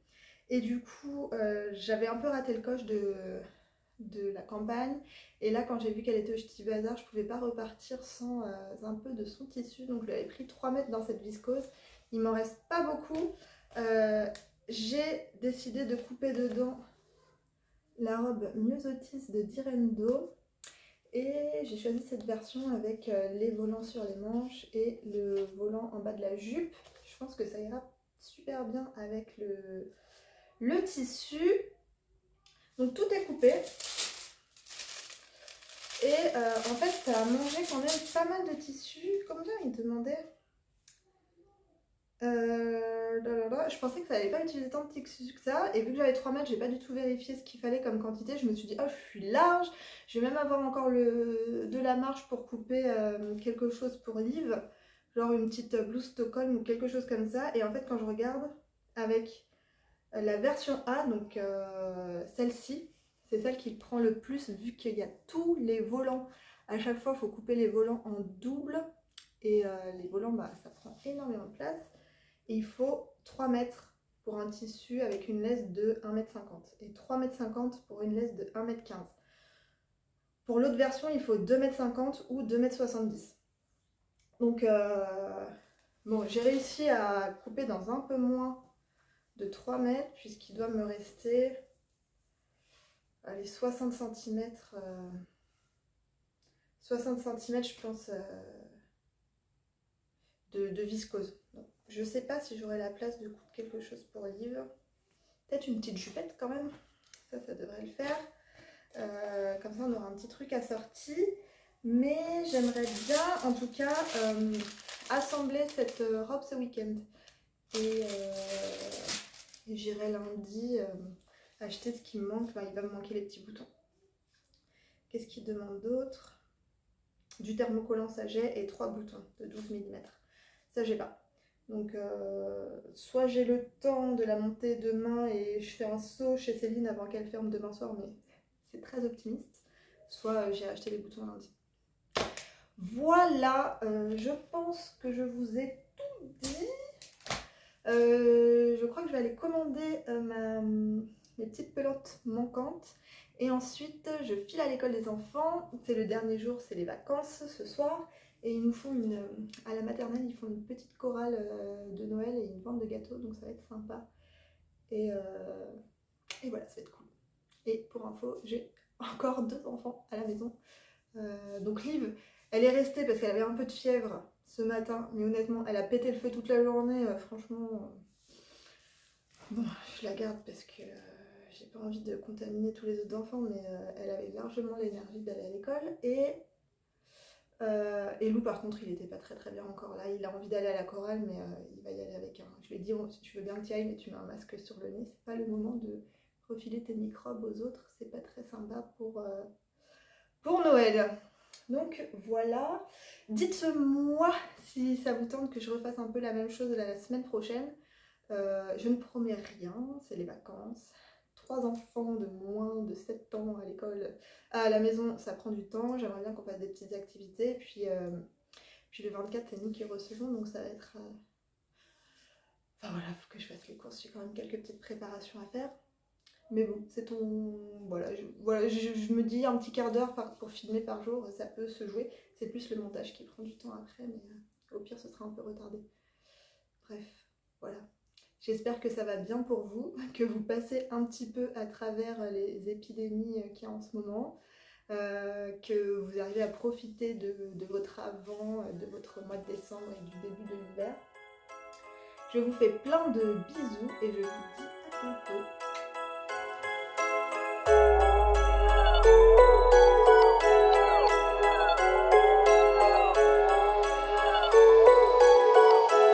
Et du coup, j'avais un peu raté le coche de la campagne. Et là, quand j'ai vu qu'elle était au Ch'ti Bazar, je pouvais pas repartir sans un peu de son tissu. Donc, je lui avais pris 3 mètres dans cette viscose. Il m'en reste pas beaucoup. J'ai décidé de couper dedans la robe Myosotis de Direndo. Et j'ai choisi cette version avec les volants sur les manches et le volant en bas de la jupe. Je pense que ça ira super bien avec le tissu. Donc tout est coupé. Et en fait, ça a mangé quand même pas mal de tissu. Combien il demandait je pensais que ça n'allait pas utiliser tant de tissu que ça. Et vu que j'avais 3 mètres, j'ai pas du tout vérifié ce qu'il fallait comme quantité. Je me suis dit, oh, je suis large. Je vais même avoir encore de la marge pour couper quelque chose pour Liv. Genre une petite blouse Stockholm ou quelque chose comme ça. Et en fait, quand je regarde avec la version A, donc celle-ci, c'est celle qui prend le plus vu qu'il y a tous les volants. À chaque fois, il faut couper les volants en double. Et les volants, bah, ça prend énormément de place. Et il faut 3 mètres pour un tissu avec une laisse de 1,50 m. Et 3,50 m pour une laisse de 1,15 m. Pour l'autre version, il faut 2,50 m ou 2,70 m. Donc, bon, j'ai réussi à couper dans un peu moins de 3 mètres, puisqu'il doit me rester allez, 60 cm. 60 cm, je pense, de viscose. Donc, je sais pas si j'aurai la place de coudre quelque chose pour Liv. Peut-être une petite jupette quand même. Ça devrait le faire. Comme ça, on aura un petit truc assorti. Mais j'aimerais bien, en tout cas, assembler cette robe ce week-end. Et j'irai lundi acheter ce qui me manque. Enfin, il va me manquer les petits boutons. Qu'est-ce qu'il demande d'autre? Du thermocollant, ça j'ai, et 3 boutons de 12 mm. Ça, j'ai pas. Donc, soit j'ai le temps de la monter demain et je fais un saut chez Céline avant qu'elle ferme demain soir, mais c'est très optimiste. Soit j'ai acheté les boutons lundi. Voilà, je pense que je vous ai tout dit. Je crois que je vais aller commander mes petites pelotes manquantes. Et ensuite, je file à l'école des enfants. C'est le dernier jour, c'est les vacances ce soir. Et ils nous font à la maternelle, ils font une petite chorale de Noël et une vente de gâteaux. Donc ça va être sympa. Et voilà, ça va être cool. Et pour info, j'ai encore 2 enfants à la maison. Donc Liv, elle est restée parce qu'elle avait un peu de fièvre ce matin, mais honnêtement, elle a pété le feu toute la journée, franchement. Bon, je la garde parce que j'ai pas envie de contaminer tous les autres enfants, mais elle avait largement l'énergie d'aller à l'école. Et Lou, par contre, il était pas très bien encore là. Il a envie d'aller à la chorale, mais il va y aller avec un. Je lui ai dit, si tu veux bien que tu y ailles, mais tu mets un masque sur le nez. C'est pas le moment de refiler tes microbes aux autres. C'est pas très sympa pour Noël. Donc voilà. Dites-moi si ça vous tente que je refasse un peu la même chose la semaine prochaine. Je ne promets rien, c'est les vacances. 3 enfants de moins de 7 ans à l'école, à la maison, ça prend du temps. J'aimerais bien qu'on fasse des petites activités. Puis le 24, c'est nous qui recevons, donc ça va être... Enfin voilà, faut que je fasse les courses. J'ai quand même quelques petites préparations à faire. Mais bon, c'est ton... Voilà, je me dis un petit quart d'heure pour filmer par jour, ça peut se jouer. C'est plus le montage qui prend du temps après, mais au pire, ce sera un peu retardé. Bref, voilà. J'espère que ça va bien pour vous, que vous passez un petit peu à travers les épidémies qu'il y a en ce moment, que vous arrivez à profiter de votre avant, de votre mois de décembre et du début de l'hiver. Je vous fais plein de bisous et je vous dis à bientôt.